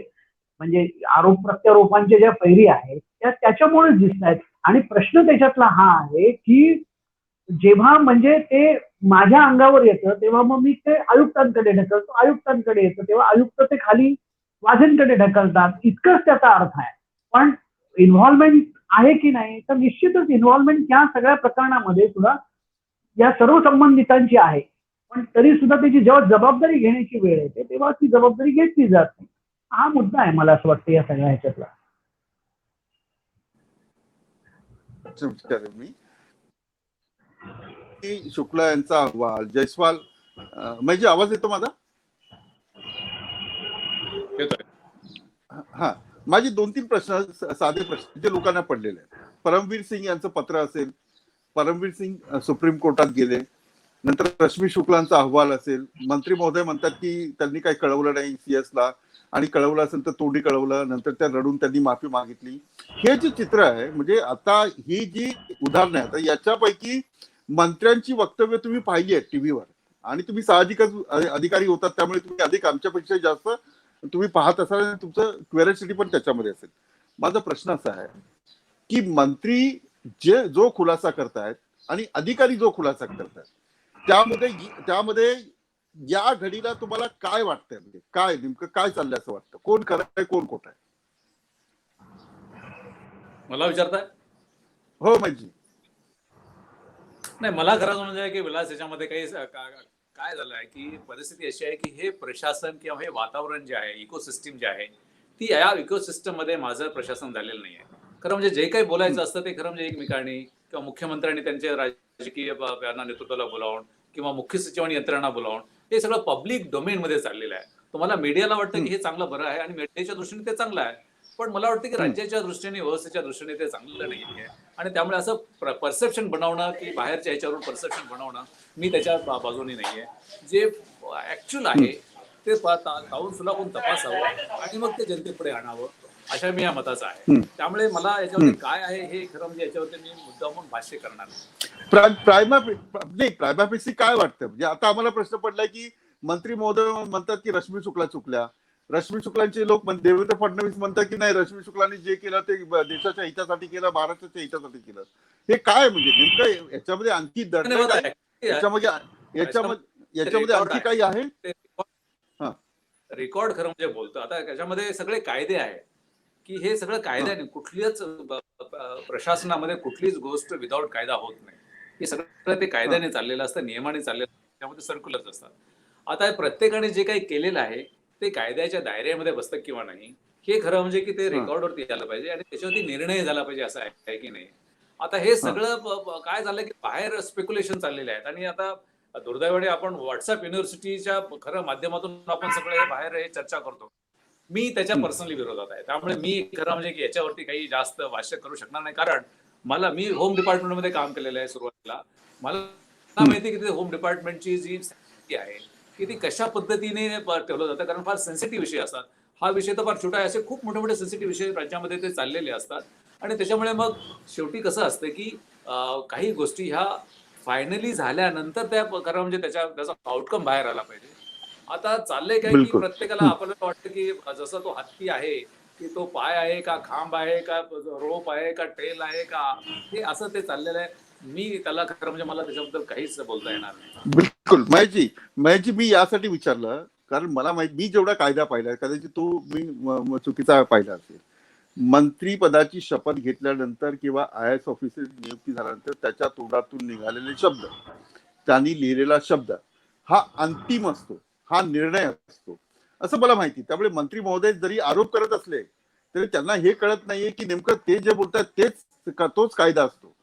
म्हणजे आरोप प्रत्यारोपांच्या ज्या फैरी आहेत त्या त्याच्यामुळेच दिसत आहेत. आणि प्रश्न त्याच्यातला हा आहे की जेव्हा म्हणजे ते माझ्या अंगावर येतं तेव्हा मग मी ते आयुक्तांकडे ढकलतो, आयुक्तांकडे येतं तेव्हा आयुक्त ते खाली वाझेंकडे ढकलतात, इतकंच त्याचा अर्थ आहे. पण इन्व्हॉल्वमेंट आहे की नाही तर निश्चितच इन्व्हॉल्वमेंट या सगळ्या प्रकरणामध्ये सुद्धा या सर्व संबंधितांची आहे. पण तरी सुद्धा त्याची जेव्हा जबाबदारी घेण्याची वेळ येते तेव्हा ती जबाबदारी घेतली जात नाही. हा मुद्दा आहे मला असं वाटतं या सगळ्या ह्याच्यातला. मी शुक्ला यांचा अहवाल, जयस्वाल, म्हणजे आवाज येतो माझा? हा, माझे 2-3 प्रश्न, साधे प्रश्न जे लोकांना पडलेले आहेत. परमवीर सिंग यांचं पत्र असेल, परमवीर सिंग सुप्रीम कोर्टात गेले, नंतर रश्मी शुक्लांचा अहवाल असेल, मंत्री महोदय म्हणतात की त्यांनी काही कळवलं नाही CS ला आणि कळवलं असेल तर तोंडी कळवलं, नंतर त्या रडून त्यांनी माफी मागितली. हे जे चित्र आहे म्हणजे आता ही जी उदाहरणं आहेत याच्यापैकी मंत्र्यांची वक्तव्य तुम्ही पाहिली आहेत टीव्हीवर आणि तुम्ही साहजिकच अधिकारी होतात त्यामुळे तुम्ही अधिक आमच्यापेक्षा जास्त तुम्ही पाहत असाल आणि तुमचं क्युरिओसिटी पण त्याच्यामध्ये असेल. माझा प्रश्न असा आहे की मंत्री जो खुलासा करतायत आणि अधिकारी जो खुलासा करतायत त्यामध्ये या घडीला तुम्हाला काय वाटतंय, म्हणजे काय नेमकं काय चाललंय असं वाटतं? कोण खरं आहे, कोण खोटं आहे? मला विचारताय? हो म्हणजे नाही, मला खरं म्हणजे की विलास याच्यामध्ये काही काय झालं आहे की परिस्थिती अशी आहे की हे प्रशासन किंवा हे वातावरण जे आहे, इकोसिस्टम जे आहे, ती या इकोसिस्टम मध्ये माझं प्रशासन झालेलं नाही आहे. खरं म्हणजे जे काही बोलायचं असतं ते खरं म्हणजे एकमेकांनी किंवा मुख्यमंत्र्यांनी त्यांच्या राजकीय नेतृत्वाला बोलावून किंवा मुख्य सचिवांनी यंत्रणा बोलावून हे सगळं पब्लिक डोमेन मध्ये चाललेलं आहे. तुम्हाला मीडियाला वाटतं की हे चांगलं बरं आहे आणि मीडियाच्या दृष्टीने ते चांगलं आहे, पण मला वाटतं की राज्याच्या दृष्टीने, व्यवस्थेच्या दृष्टीने ते चांगलं नाही आहे. आणि त्यामुळे असं परसेप्शन बनवणं की बाहेरच्या ह्याच्यावरून परसेप्शन बनवणं मी त्याच्या बाजूने नाहीये. जे ऍक्च्युअल आहे ते ताऊन सुलावून तपासावं आणि मग ते जनतेपुढे आणावं अशा मी या मताचा आहे. त्यामुळे मला याच्यावरती काय आहे हे खरं म्हणजे याच्यावरती मी मुद्दामून भाष्य करणार नाही. प्रायमाफेसी काय वाटतं? म्हणजे आता आम्हाला प्रश्न पडलाय की मंत्री महोदय म्हणतात की रश्मी शुक्ला चुकल्या, रश्मी शुक्लांचे लोक देवेंद्र फडणवीस म्हणतात की नाही, रश्मी शुक्लांनी जे केलं ते देशाच्या हितासाठी केलं, महाराष्ट्राच्या हितासाठी केलं. हे काय म्हणजे नेमकं याच्यामध्ये आणखी दडपण आहे? याच्यामध्ये आणखी काही आहे? रेकॉर्ड खरं म्हणजे बोलतो. आता त्याच्यामध्ये सगळे कायदे आहेत की हे सगळं कायद्याने कुठलीच प्रशासनामध्ये कुठलीच गोष्ट विदाऊट कायदा होत नाही. हे सगळं ते कायद्याने चाललेलं असतं, नियमाने चाललेलं असतं, त्यामध्ये सर्क्युलर्स असतात. आता प्रत्येकाने जे काही केलेलं आहे ते कायद्याच्या दायऱ्यामध्ये बसतं किंवा नाही हे खरं म्हणजे की ते रेकॉर्डवरती यायला पाहिजे आणि त्याच्यावरती निर्णय झाला पाहिजे, असं आहे की नाही. आता हे सगळं काय झालं की बाहेर स्पेक्युलेशन चाललेले आहेत आणि आता दुर्दैवाने आपण व्हॉट्सअप युनिव्हर्सिटीच्या खरं माध्यमातून आपण सगळे बाहेर हे चर्चा करतो. मी त्याच्या पर्सनली विरोधात आहे. त्यामुळे मी खरं म्हणजे की याच्यावरती काही जास्त भाष्य करू शकणार नाही, कारण मी होम डिपार्टमेंटमध्ये काम केलेलं आहे सुरुवातीला. मला माहिती की ते होम डिपार्टमेंटची जी स्थिती आहे की ती कशा पद्धतीने ठेवलं जातं, कारण फार सेन्सिटिव्ह विषय असतात. हा विषय तर फार छोटा आहे, असे खूप मोठे मोठे सेन्सिटिव्ह विषय राज्यामध्ये ते चाललेले असतात आणि त्याच्यामुळे मग शेवटी कसं असतं की काही गोष्टी ह्या फायनली झाल्यानंतर त्या खरं म्हणजे त्याचा आउटकम बाहेर आला पाहिजे. आता चाललंय काय की बिलकुल. प्रत्येकाला आपल्याला वाटतं की जसा तो हत्ती आहे की तो पाय आहे का खांब आहे का रोप आहे का टेल आहे का, हे असं ते चाललेलं आहे. मी त्याला खरं म्हणजे मला त्याच्याबद्दल काहीच बोलता येणार नाही. बिलकुल महेशजी मी यासाठी विचारलं कारण मला माहित मी जेवढा कायदा पाहिला कदाचित तो मी चुकीचा पाहिला असेल. मंत्री पदाची शपथ घेतल्यानंतर किंवा IAS ऑफिसर नियुक्ती झाल्यानंतर त्याच्या तोंडातून निघालेले शब्द, त्यांनी लिहिलेला शब्द हा अंतिम असतो, हा निर्णय असतो असं मला माहिती. त्यामुळे मंत्री महोदय जरी आरोप करत असले तरी त्यांना हे कळत नाहीये की नेमकं ते जे बोलतात तोच कायदा असतो.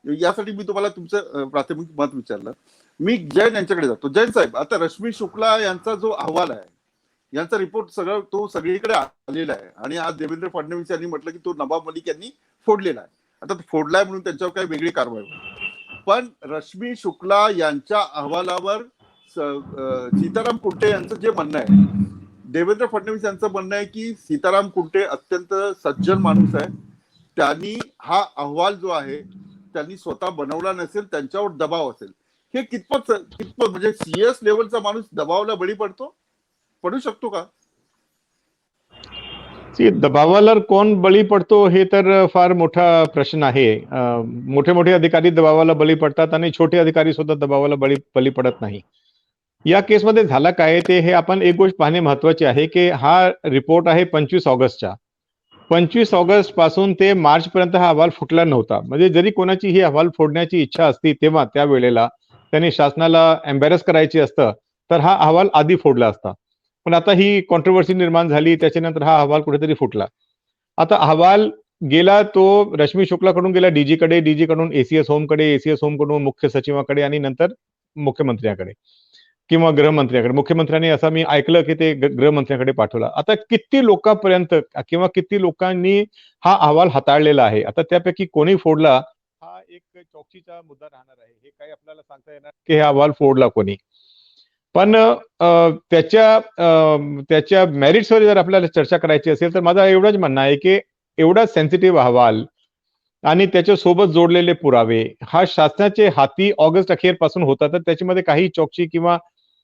यासाठी मी तुम्हाला तुमचं प्राथमिक मत विचारलं. मी जैन यांच्याकडे जातो. जैन साहेब, आता रश्मी शुक्ला यांचा जो अहवाल आहे, यांचा रिपोर्ट तो सगळीकडे आलेला आहे आणि आज देवेंद्र फडणवीस यांनी म्हटलं की तो नवाब मलिक यांनी फोडलेला आहे. आता तो फोडलाय म्हणून त्यांच्यावर काही वेगळी कारवाई होईल. पण रश्मी शुक्ला यांच्या अहवालावर सीताराम कुंटे यांचं जे म्हणणं आहे, देवेंद्र फडणवीस यांचं म्हणणं आहे की सीताराम कुंटे अत्यंत सज्जन माणूस आहे, त्यांनी हा अहवाल जो आहे त्यांनी स्वतः बनवला नसेल, त्यांच्यावर दबाव असेल. हे कितपत म्हणजे CS लेवलचा माणूस दबावाला बळी पडू शकतो का? दबावाला कोण बळी पडतो हे तर फार मोठा प्रश्न आहे. मोठे मोठे अधिकारी दबावाला बळी पडतात आणि छोटे अधिकारी सुद्धा दबावाला बळी पडत नाही. या केसमध्ये झालं काय ते हे आपण एक गोष्ट पाहणे महत्वाचे आहे की हा रिपोर्ट आहे 25 ऑगस्टचा. 25 ऑगस्ट पासून ते मार्च पर्यंत हा अहवाल फुटला नव्हता. म्हणजे जरी कोणाची ही अहवाल फोडण्याची इच्छा असती तेव्हा त्या वेळेला त्यांनी शासनाला एम्बॅरस करायची असतं तर हा अहवाल आधी फोडला असता. पण आता ही कॉन्ट्रोवर्सी निर्माण झाली, त्याच्यानंतर हा अहवाल कुठेतरी फुटला. आता अहवाल गेला तो रश्मी शुक्लाकडून गेला DG कडे, DG कडून ACS होमकडे, ACS होम कडून मुख्य सचिवाकडे आणि नंतर मुख्यमंत्र्याकडे किंवा गृहमंत्र्याकडे. मुख्यमंत्र्यांनी असं मी ऐकलं की ते गृहमंत्र्याकडे पाठवला. आता किती लोकांपर्यंत किंवा किती लोकांनी हा अहवाल हाताळलेला आहे, आता त्यापैकी कोणी फोडला हा एक चौकशीचा मुद्दा राहणार आहे. हे काही आपल्याला सांगता येणार की हा अहवाल फोडला कोणी. पण त्याच्या मेरिट्सवर जर आपल्याला चर्चा करायची असेल तर माझा एवढंच म्हणणं आहे की एवढा सेन्सिटिव्ह अहवाल आणि त्याच्या सोबत जोडलेले पुरावे हा शासनाचे हाती ऑगस्ट अखेरपासून होता, तर त्याच्यामध्ये काही चौकशी किंवा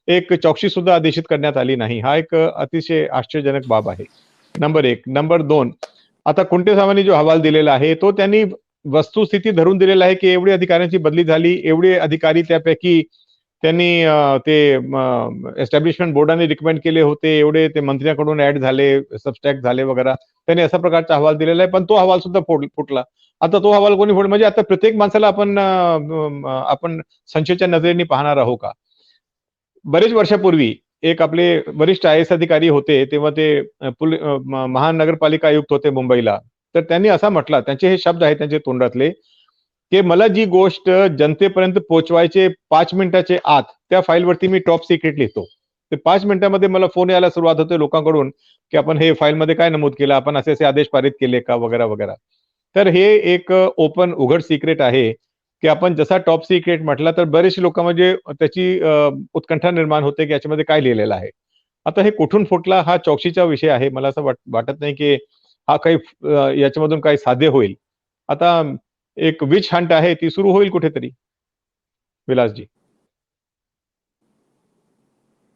एक चौकशी सुद्धा आदेशित करण्यात आली नाही. हा एक अतिशय आश्चर्यजनक बाब आहे. नंबर 1. नंबर 2, आता कुंटे साहेबांनी जो अहवाल दिलेला आहे तो त्यांनी वस्तुस्थिती धरून दिलेला आहे की एवढी अधिकाऱ्यांची बदली झाली, एवढे अधिकारी त्यापैकी त्यांनी ते एस्टॅब्लिशमेंट बोर्डाने रिकमेंड केले होते, एवढे ते मंत्र्यांकडून ऍड झाले, सबस्ट्रॅक्ट झाले वगैरे, त्यांनी अशा प्रकारचा अहवाल दिलेला आहे. पण तो अहवाल सुद्धा फुटला. आता तो अहवाल कोणी म्हणजे आता प्रत्येक माणसाला आपण संशयाच्या नजरेने पाहणार आहोत का? बरेच वर्षापूर्वी एक आपले वरिष्ठ IAS अधिकारी होते, तेव्हा ते महानगरपालिका आयुक्त होते मुंबईला. तर त्यांनी असा म्हटला, त्यांचे हे शब्द आहेत त्यांच्या तोंडातले, की मला जी गोष्ट जनतेपर्यंत पोहोचवायचे 5 मिनिटाचे आत त्या फाईलवरती मी टॉप सिक्रेट लिहितो. ते 5 मिनिटांमध्ये मला फोन यायला सुरुवात होते लोकांकडून की आपण हे फाईलमध्ये काय नमूद केलं, आपण असे आदेश पारित केले का वगैरे वगैरे. तर हे एक ओपन उघड सिक्रेट आहे की आपण जसा टॉप सिक्रेट म्हटला तर बरेचसे लोक म्हणजे त्याची उत्कंठा निर्माण होते की याच्यामध्ये काय लिहिलेलं आहे. आता हे कुठून फुटला हा चौकशीचा विषय आहे. मला असं वाटत नाही की हा काही याच्यामधून काही साध्य होईल. आता एक विच हंट आहे ती सुरू होईल कुठेतरी. विलासजी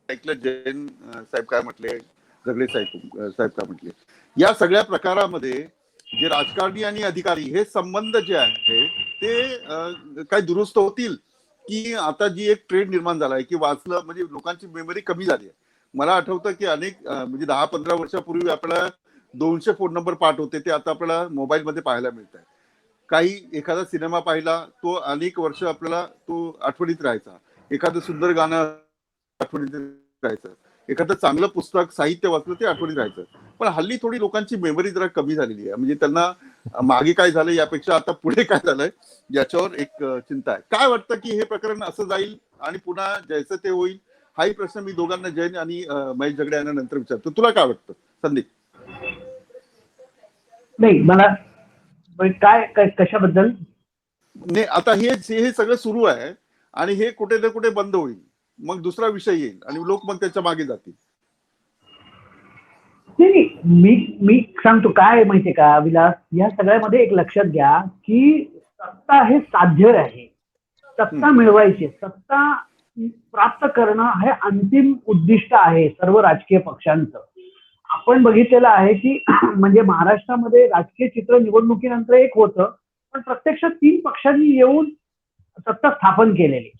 ऐकलं जैन साहेब काय म्हटले, जगले साहेब काय म्हटले, या सगळ्या प्रकारामध्ये जे राजकारणी आणि अधिकारी हे संबंध जे आहे ते काय दुरुस्त होतील की आता जी एक ट्रेंड निर्माण झाला आहे की वाचलं म्हणजे लोकांची मेमरी कमी झाली आहे. मला आठवतं की अनेक म्हणजे 10-15 वर्षापूर्वी आपल्याला 200 फोन नंबर पाठ होते, ते आता आपल्याला मोबाईलमध्ये पाहायला मिळत आहे. काही एखादा सिनेमा पाहिला तो अनेक वर्ष आपल्याला तो आठवणीत राहायचा, एखादं सुंदर गाणं आठवणीत राहायचं, एखादं चांगलं पुस्तक साहित्य वाचलं ते आठवणीत राहायचं. पण हल्ली थोडी लोकांची मेमरी जरा कमी झालेली आहे. म्हणजे त्यांना मागे काय झालं यापेक्षा आता पुढे काय झालंय याच्यावर एक चिंता आहे. काय वाटतं की हे प्रकरण असं जाईल आणि पुन्हा जैसे ते होईल? हाही प्रश्न मी दोघांना, जैन आणि महेश झगडे यांना नंतर विचारतो. तुला काय वाटतं संदीप? नाही मला काय कशाबद्दल नाही, आता हे सगळं सुरू आहे आणि हे कुठे ना कुठे बंद होईल, मग दुसरा विषय येईल आणि लोक मग त्याच्या मागे जातील. नाही, मी सांगतो काय माहितीये का विलास, या सगळ्यामध्ये एक लक्षात घ्या की सत्ता हे साध्य आहे. सत्ता मिळवायची, सत्ता प्राप्त करणं हे अंतिम उद्दिष्ट आहे सर्व राजकीय पक्षांचं. आपण बघितलेलं आहे की म्हणजे महाराष्ट्रामध्ये राजकीय चित्र निवडणुकीनंतर एक होतं, पण प्रत्यक्षात 3 पक्षांनी येऊन सत्ता स्थापन केलेली.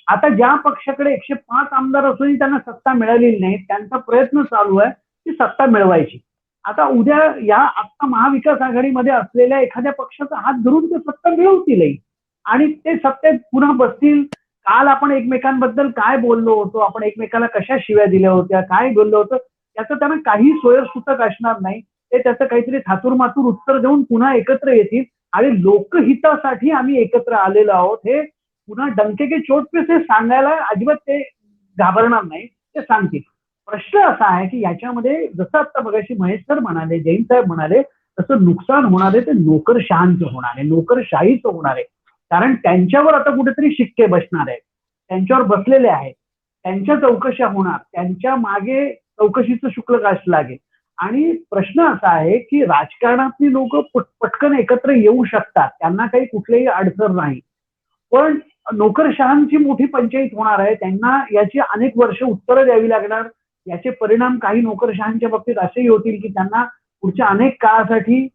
आता ज्या पक्षाकडे 105 आमदार असूनही त्यांना सत्ता मिळालेली नाही, त्यांचा प्रयत्न चालू आहे की सत्ता मिळवायची. आता उद्या या आता महाविकास आघाडीमध्ये असलेल्या एखाद्या पक्षाचा हात धरून ते सत्ता मिळवतीलही आणि ते सत्तेत पुन्हा बसतील. काल आपण एकमेकांबद्दल काय बोललो होतो, आपण एकमेकाला कशा शिव्या दिल्या होत्या, काय बोललो होतं, त्याचं त्यांना काही सोयसूतक असणार नाही. ते त्याचं काहीतरी थातूरमातूर उत्तर देऊन पुन्हा एकत्र येतील आणि लोकहितासाठी आम्ही एकत्र आलेलो आहोत हे पुन्हा डंके के चोट पे से सांगायला अजिबात ते घाबरणार नाही, ते सांगतील. प्रश्न असा आहे की याच्यामध्ये जसं आता बघाशी महेश सर म्हणाले, जैन साहेब म्हणाले, तसं नुकसान होणार आहे ते नोकरशहांचं होणार आहे, नोकरशाहीचं होणार आहे. कारण त्यांच्यावर आता कुठेतरी शिक्के बसणार आहेत, त्यांच्यावर बसलेले आहेत, त्यांच्या चौकशा होणार, त्यांच्या मागे चौकशीचं शुक्लकाश लागेल. आणि प्रश्न असा आहे की राजकारणातली लोक पटकन एकत्र येऊ शकतात, त्यांना काही कुठलीही अडचण नाही, पण नोकरशहांची मोठी पंचायत होणार आहे. त्यांना याची अनेक वर्ष उत्तरं द्यावी लागणार. याचे परिणाम काही नोकरशहांच्या बाबतीत असेही होतील की त्यांना पुढच्या अनेक काळासाठी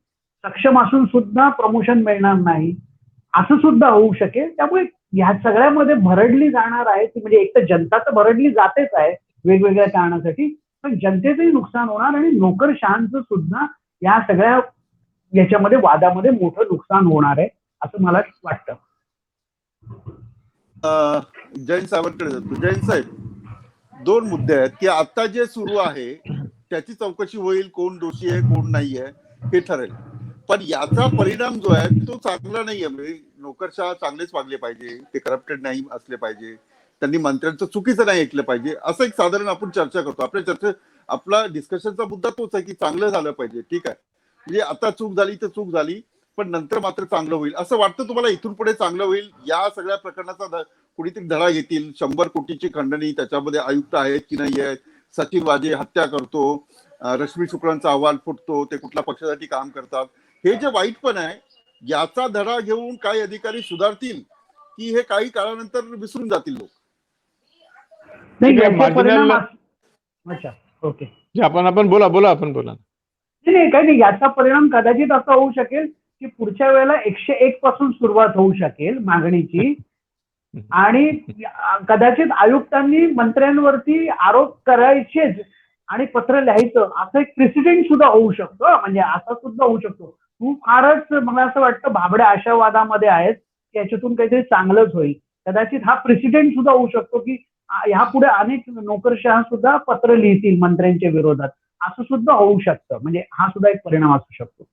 सक्षम असून सुद्धा प्रमोशन मिळणार नाही, असं सुद्धा होऊ शकेल. त्यामुळे ह्या सगळ्यामध्ये भरडली जाणार आहे ती, म्हणजे एक तर जनता तर भरडली जातेच आहे वेगवेगळ्या कारणासाठी, पण जनतेचंही नुकसान होणार आणि नोकरशहांचं सुद्धा या सगळ्या याच्यामध्ये वादामध्ये मोठं नुकसान होणार आहे असं मला वाटतं. जैन साहेबांकडे जातो. जैन साहेब, 2 मुद्दे आहेत की आता जे सुरू आहे त्याची चौकशी होईल, कोण दोषी आहे कोण नाही आहे हे ठरेल, पण याचा परिणाम जो आहे तो चांगला नाहीये. म्हणजे नोकरशाह चांगलेच वागले पाहिजे, ते करप्टेड नाही असले पाहिजे, त्यांनी मंत्र्यांचं चुकीचं नाही ऐकलं पाहिजे, असं एक साधारण आपण चर्चा करतो. आपला डिस्कशनचा मुद्दा तोच आहे की चांगलं झालं पाहिजे. ठीक आहे, म्हणजे आता चूक झाली तर चूक झाली, पण नंतर मात्र चांगलं होईल असं वाटतं तुम्हाला? इथून पुढे चांगलं होईल, या सगळ्या प्रकरणाचा कुणीतरी धडा घेतील, 100 कोटीची खंडणी, त्याच्यामध्ये आयुक्त आहेत की नाही आहेत, सचिन वाजे हत्या करतो, रश्मी शुक्लांचा अहवाल फुटतो, ते कुठल्या पक्षासाठी काम करतात, हे जे वाईट पण आहे याचा धडा घेऊन काही अधिकारी सुधारतील की हे काही काळानंतर विसरून जातील लोक? नाही, याचे marginal- परिणाम अच्छा, ओके, आपण बोला आपण बोला. नाही काही नाही, याचा परिणाम कदाचित असा होऊ शकेल की पुढच्या वेळेला 101 पासून सुरुवात होऊ शकेल मागणीची आणि कदाचित आयुक्तांनी मंत्र्यांवरती आरोप करायचेच आणि पत्र लिहायचं असं एक प्रेसिडेंट सुद्धा होऊ शकतो. म्हणजे असा सुद्धा होऊ शकतो. तू फारच मला असं वाटतं भाबड्या आशावादामध्ये आहेत की याच्यातून काहीतरी चांगलंच होईल. कदाचित हा प्रेसिडेंट सुद्धा होऊ शकतो की ह्यापुढे अनेक नोकरशहा सुद्धा पत्र लिहितील मंत्र्यांच्या विरोधात, असं सुद्धा होऊ शकतं. म्हणजे हा सुद्धा एक परिणाम असू शकतो.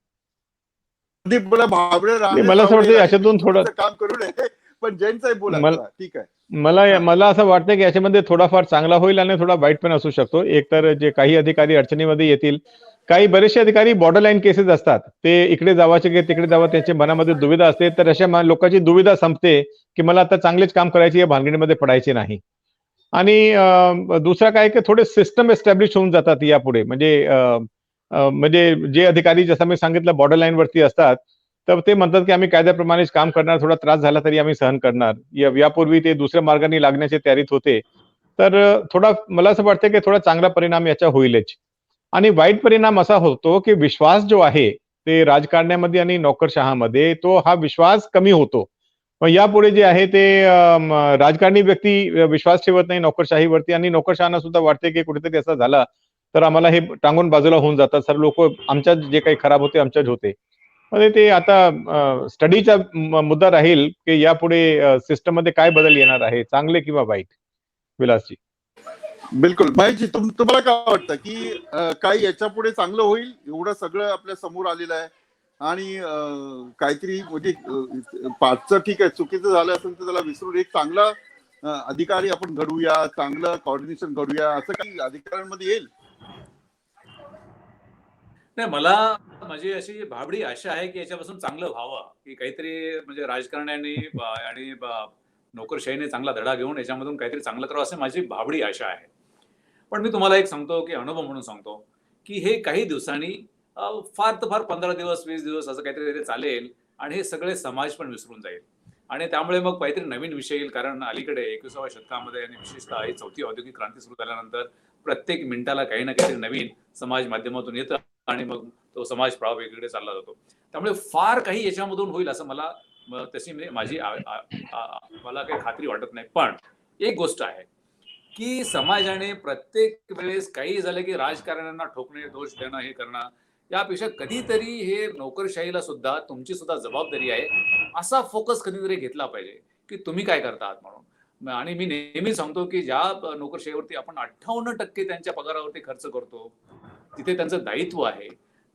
मला असं वाटतं याच्यातून थोडं काम करू नये, पण जैन साहेब बोला. ठीक आहे, मला असं वाटतं की याच्यामध्ये थोडाफार चांगला होईल आणि थोडा वाईट पण असू शकतो. एकतर जे काही अधिकारी अडचणीमध्ये येतील, काही बरेचसे अधिकारी बॉर्डर लाईन केसेस असतात, ते इकडे जावाचे की तिकडे जावं, त्यांच्या मनामध्ये दुविधा असते, तर अशा लोकांची दुविधा संपते की मला आता चांगलेच काम करायचे, या भानगडीमध्ये पडायचे नाही. आणि दुसरा काय की थोडे सिस्टम एस्टॅब्लिश होऊन जातात यापुढे. म्हणजे जे अधिकारी जसं मी सांगितलं बॉर्डर लाईन वरती असतात, तर ते म्हणतात की आम्ही कायद्याप्रमाणेच काम करणार, थोडा त्रास झाला तरी आम्ही सहन करणार. यापूर्वी ते दुसऱ्या मार्गाने लागण्याच्या तयारीत होते. तर थोडा मला असं वाटतं की थोडा चांगला परिणाम याचा होईलच. आणि वाईट परिणाम असा होतो की विश्वास जो आहे ते राजकारण्यामध्ये आणि नोकरशहामध्ये, तो हा विश्वास कमी होतो. मग यापुढे जे आहे ते राजकारणी व्यक्ती विश्वास ठेवत नाही नोकरशाहीवरती, आणि नोकरशहांना सुद्धा वाटते की कुठेतरी असं झाला तर आम्हाला हे टांगून बाजूला होऊन जातात. सर्व लोक आमच्या जे काही खराब होते आमच्याच होते. म्हणजे ते आता स्टडीचा मुद्दा राहील की यापुढे सिस्टम मध्ये काय बदल येणार आहे, चांगले किंवा वाईट. विलासजी. बिलकुल. महेशजी, तुम्हाला काय वाटतं की काही याच्या पुढे चांगलं होईल? एवढं सगळं आपल्या समोर आलेलं आहे आणि काहीतरी म्हणजे पाचचं ठीक आहे, चुकीचं झालं असेल तर त्याला विसरून एक चांगला अधिकारी आपण घडूया, चांगलं कॉर्डिनेशन घडूया, असं काही अधिकाऱ्यांमध्ये येईल? नाही, मला माझी अशी भाबडी आशा आहे की याच्यापासून चांगलं व्हावं, की काहीतरी म्हणजे राजकारण्याने आणि नोकरशाहीने चांगला धडा घेऊन याच्यामधून काहीतरी चांगलं करावं, असं माझी भाबडी आशा आहे. पण मी तुम्हाला एक सांगतो की अनुभव म्हणून सांगतो की हे काही दिवसांनी फार तर फार 15 दिवस 20 दिवस असं काहीतरी चालेल आणि हे सगळे समाज पण विसरून जाईल. आणि त्यामुळे मग काहीतरी नवीन विषय येईल. कारण अलीकडे 21व्या शतकामध्ये आणि विशेषतः ही चौथी औद्योगिक क्रांती सुरू झाल्यानंतर प्रत्येक मिनिटाला काही ना काहीतरी नवीन समाज माध्यमातून येतं आणि मग तो समाज प्रवाह वेगळीकडे चालला जातो. त्यामुळे फार काही याच्यामधून होईल असं मला तशी म्हणजे माझी मला काही खात्री वाटत नाही. पण एक गोष्ट आहे की समाजाने प्रत्येक वेळेस काही झालं की राजकारण्यांना ठोकणे, दोष देणं, हे करणं, यापेक्षा कधीतरी हे नोकरशाहीला सुद्धा तुमची सुद्धा जबाबदारी आहे असा फोकस कधीतरी घेतला पाहिजे की तुम्ही काय करता आहात म्हणून. आणि मी नेहमी सांगतो की ज्या नोकरशाहीवरती आपण 58% त्यांच्या पगारावरती खर्च करतो, तिथे त्यांचं दायित्व आहे.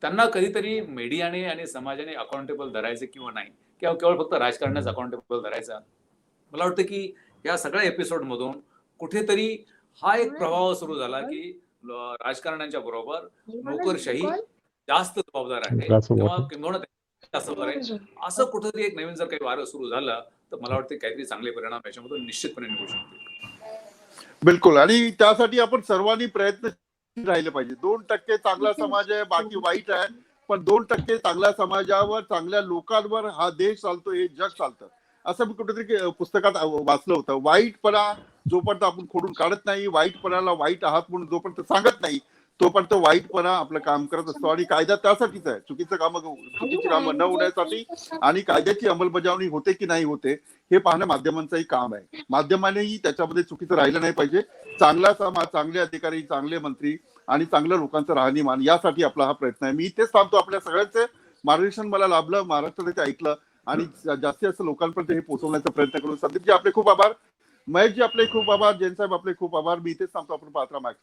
त्यांना कधीतरी मीडियाने आणि समाजाने अकाउंटेबल धरायचे किंवा नाही, किंवा केवळ फक्त राजकारण्याच अकाउंटेबल धरायचा. मला वाटतं की या सगळ्या एपिसोड मधून कुठेतरी हा एक प्रवाह सुरू झाला की राजकारण्यांच्या बरोबर नोकरशाही जास्त जबाबदार आहे किंवा किंबहुना जास्त जबाबदार आहे. असं कुठेतरी एक नवीन जर काही वारं सुरू झालं तर मला वाटतं काहीतरी चांगले परिणाम याच्यामधून निश्चितपणे निघू शकतील. बिलकुल. आणि त्यासाठी आपण सर्वांनी प्रयत्नशील राहिले पाहिजे. 2% चांगला समाज आहे, बाकी वाईट आहे, पण 2% चांगल्या समाजावर, चांगल्या लोकांवर हा देश चालतो, हे जग चालतं. असं मी कुठेतरी पुस्तकात वाचलं होतं. वाईटपणा जोपर्यंत आपण खोडून काढत नाही, वाईटपणाला वाईट आहात म्हणून जोपर्यंत सांगत नाही, तोपर्यंत वाईटपणा आपलं काम करत असतो. आणि कायदा त्यासाठीच आहे, चुकीची कामं न होण्यासाठी, आणि कायद्याची अंमलबजावणी होते की नाही होते हे पाहणं माध्यमांचंही काम आहे. माध्यमांनीही त्याच्यामध्ये चुकीचं राहिलं नाही पाहिजे. चांगला समाज, चांगले अधिकारी, चांगले मंत्री आणि चांगल्या लोकांचं राहणीमान, यासाठी आपला हा प्रयत्न आहे. मी इथेच थांबतो. आपल्या सगळ्यांचे मार्गदर्शन मला लाभलं, महाराष्ट्रात ते ऐकलं आणि जास्तीत जास्त लोकांपर्यंत हे पोहोचवण्याचा प्रयत्न करून. संदीपजी आपले खूप आभार, महेशजी आपले खूप आभार, जैन साहेब आपले खूप आभार. मी इथेच थांबतो. आपण पाहत राहा मॅक्स.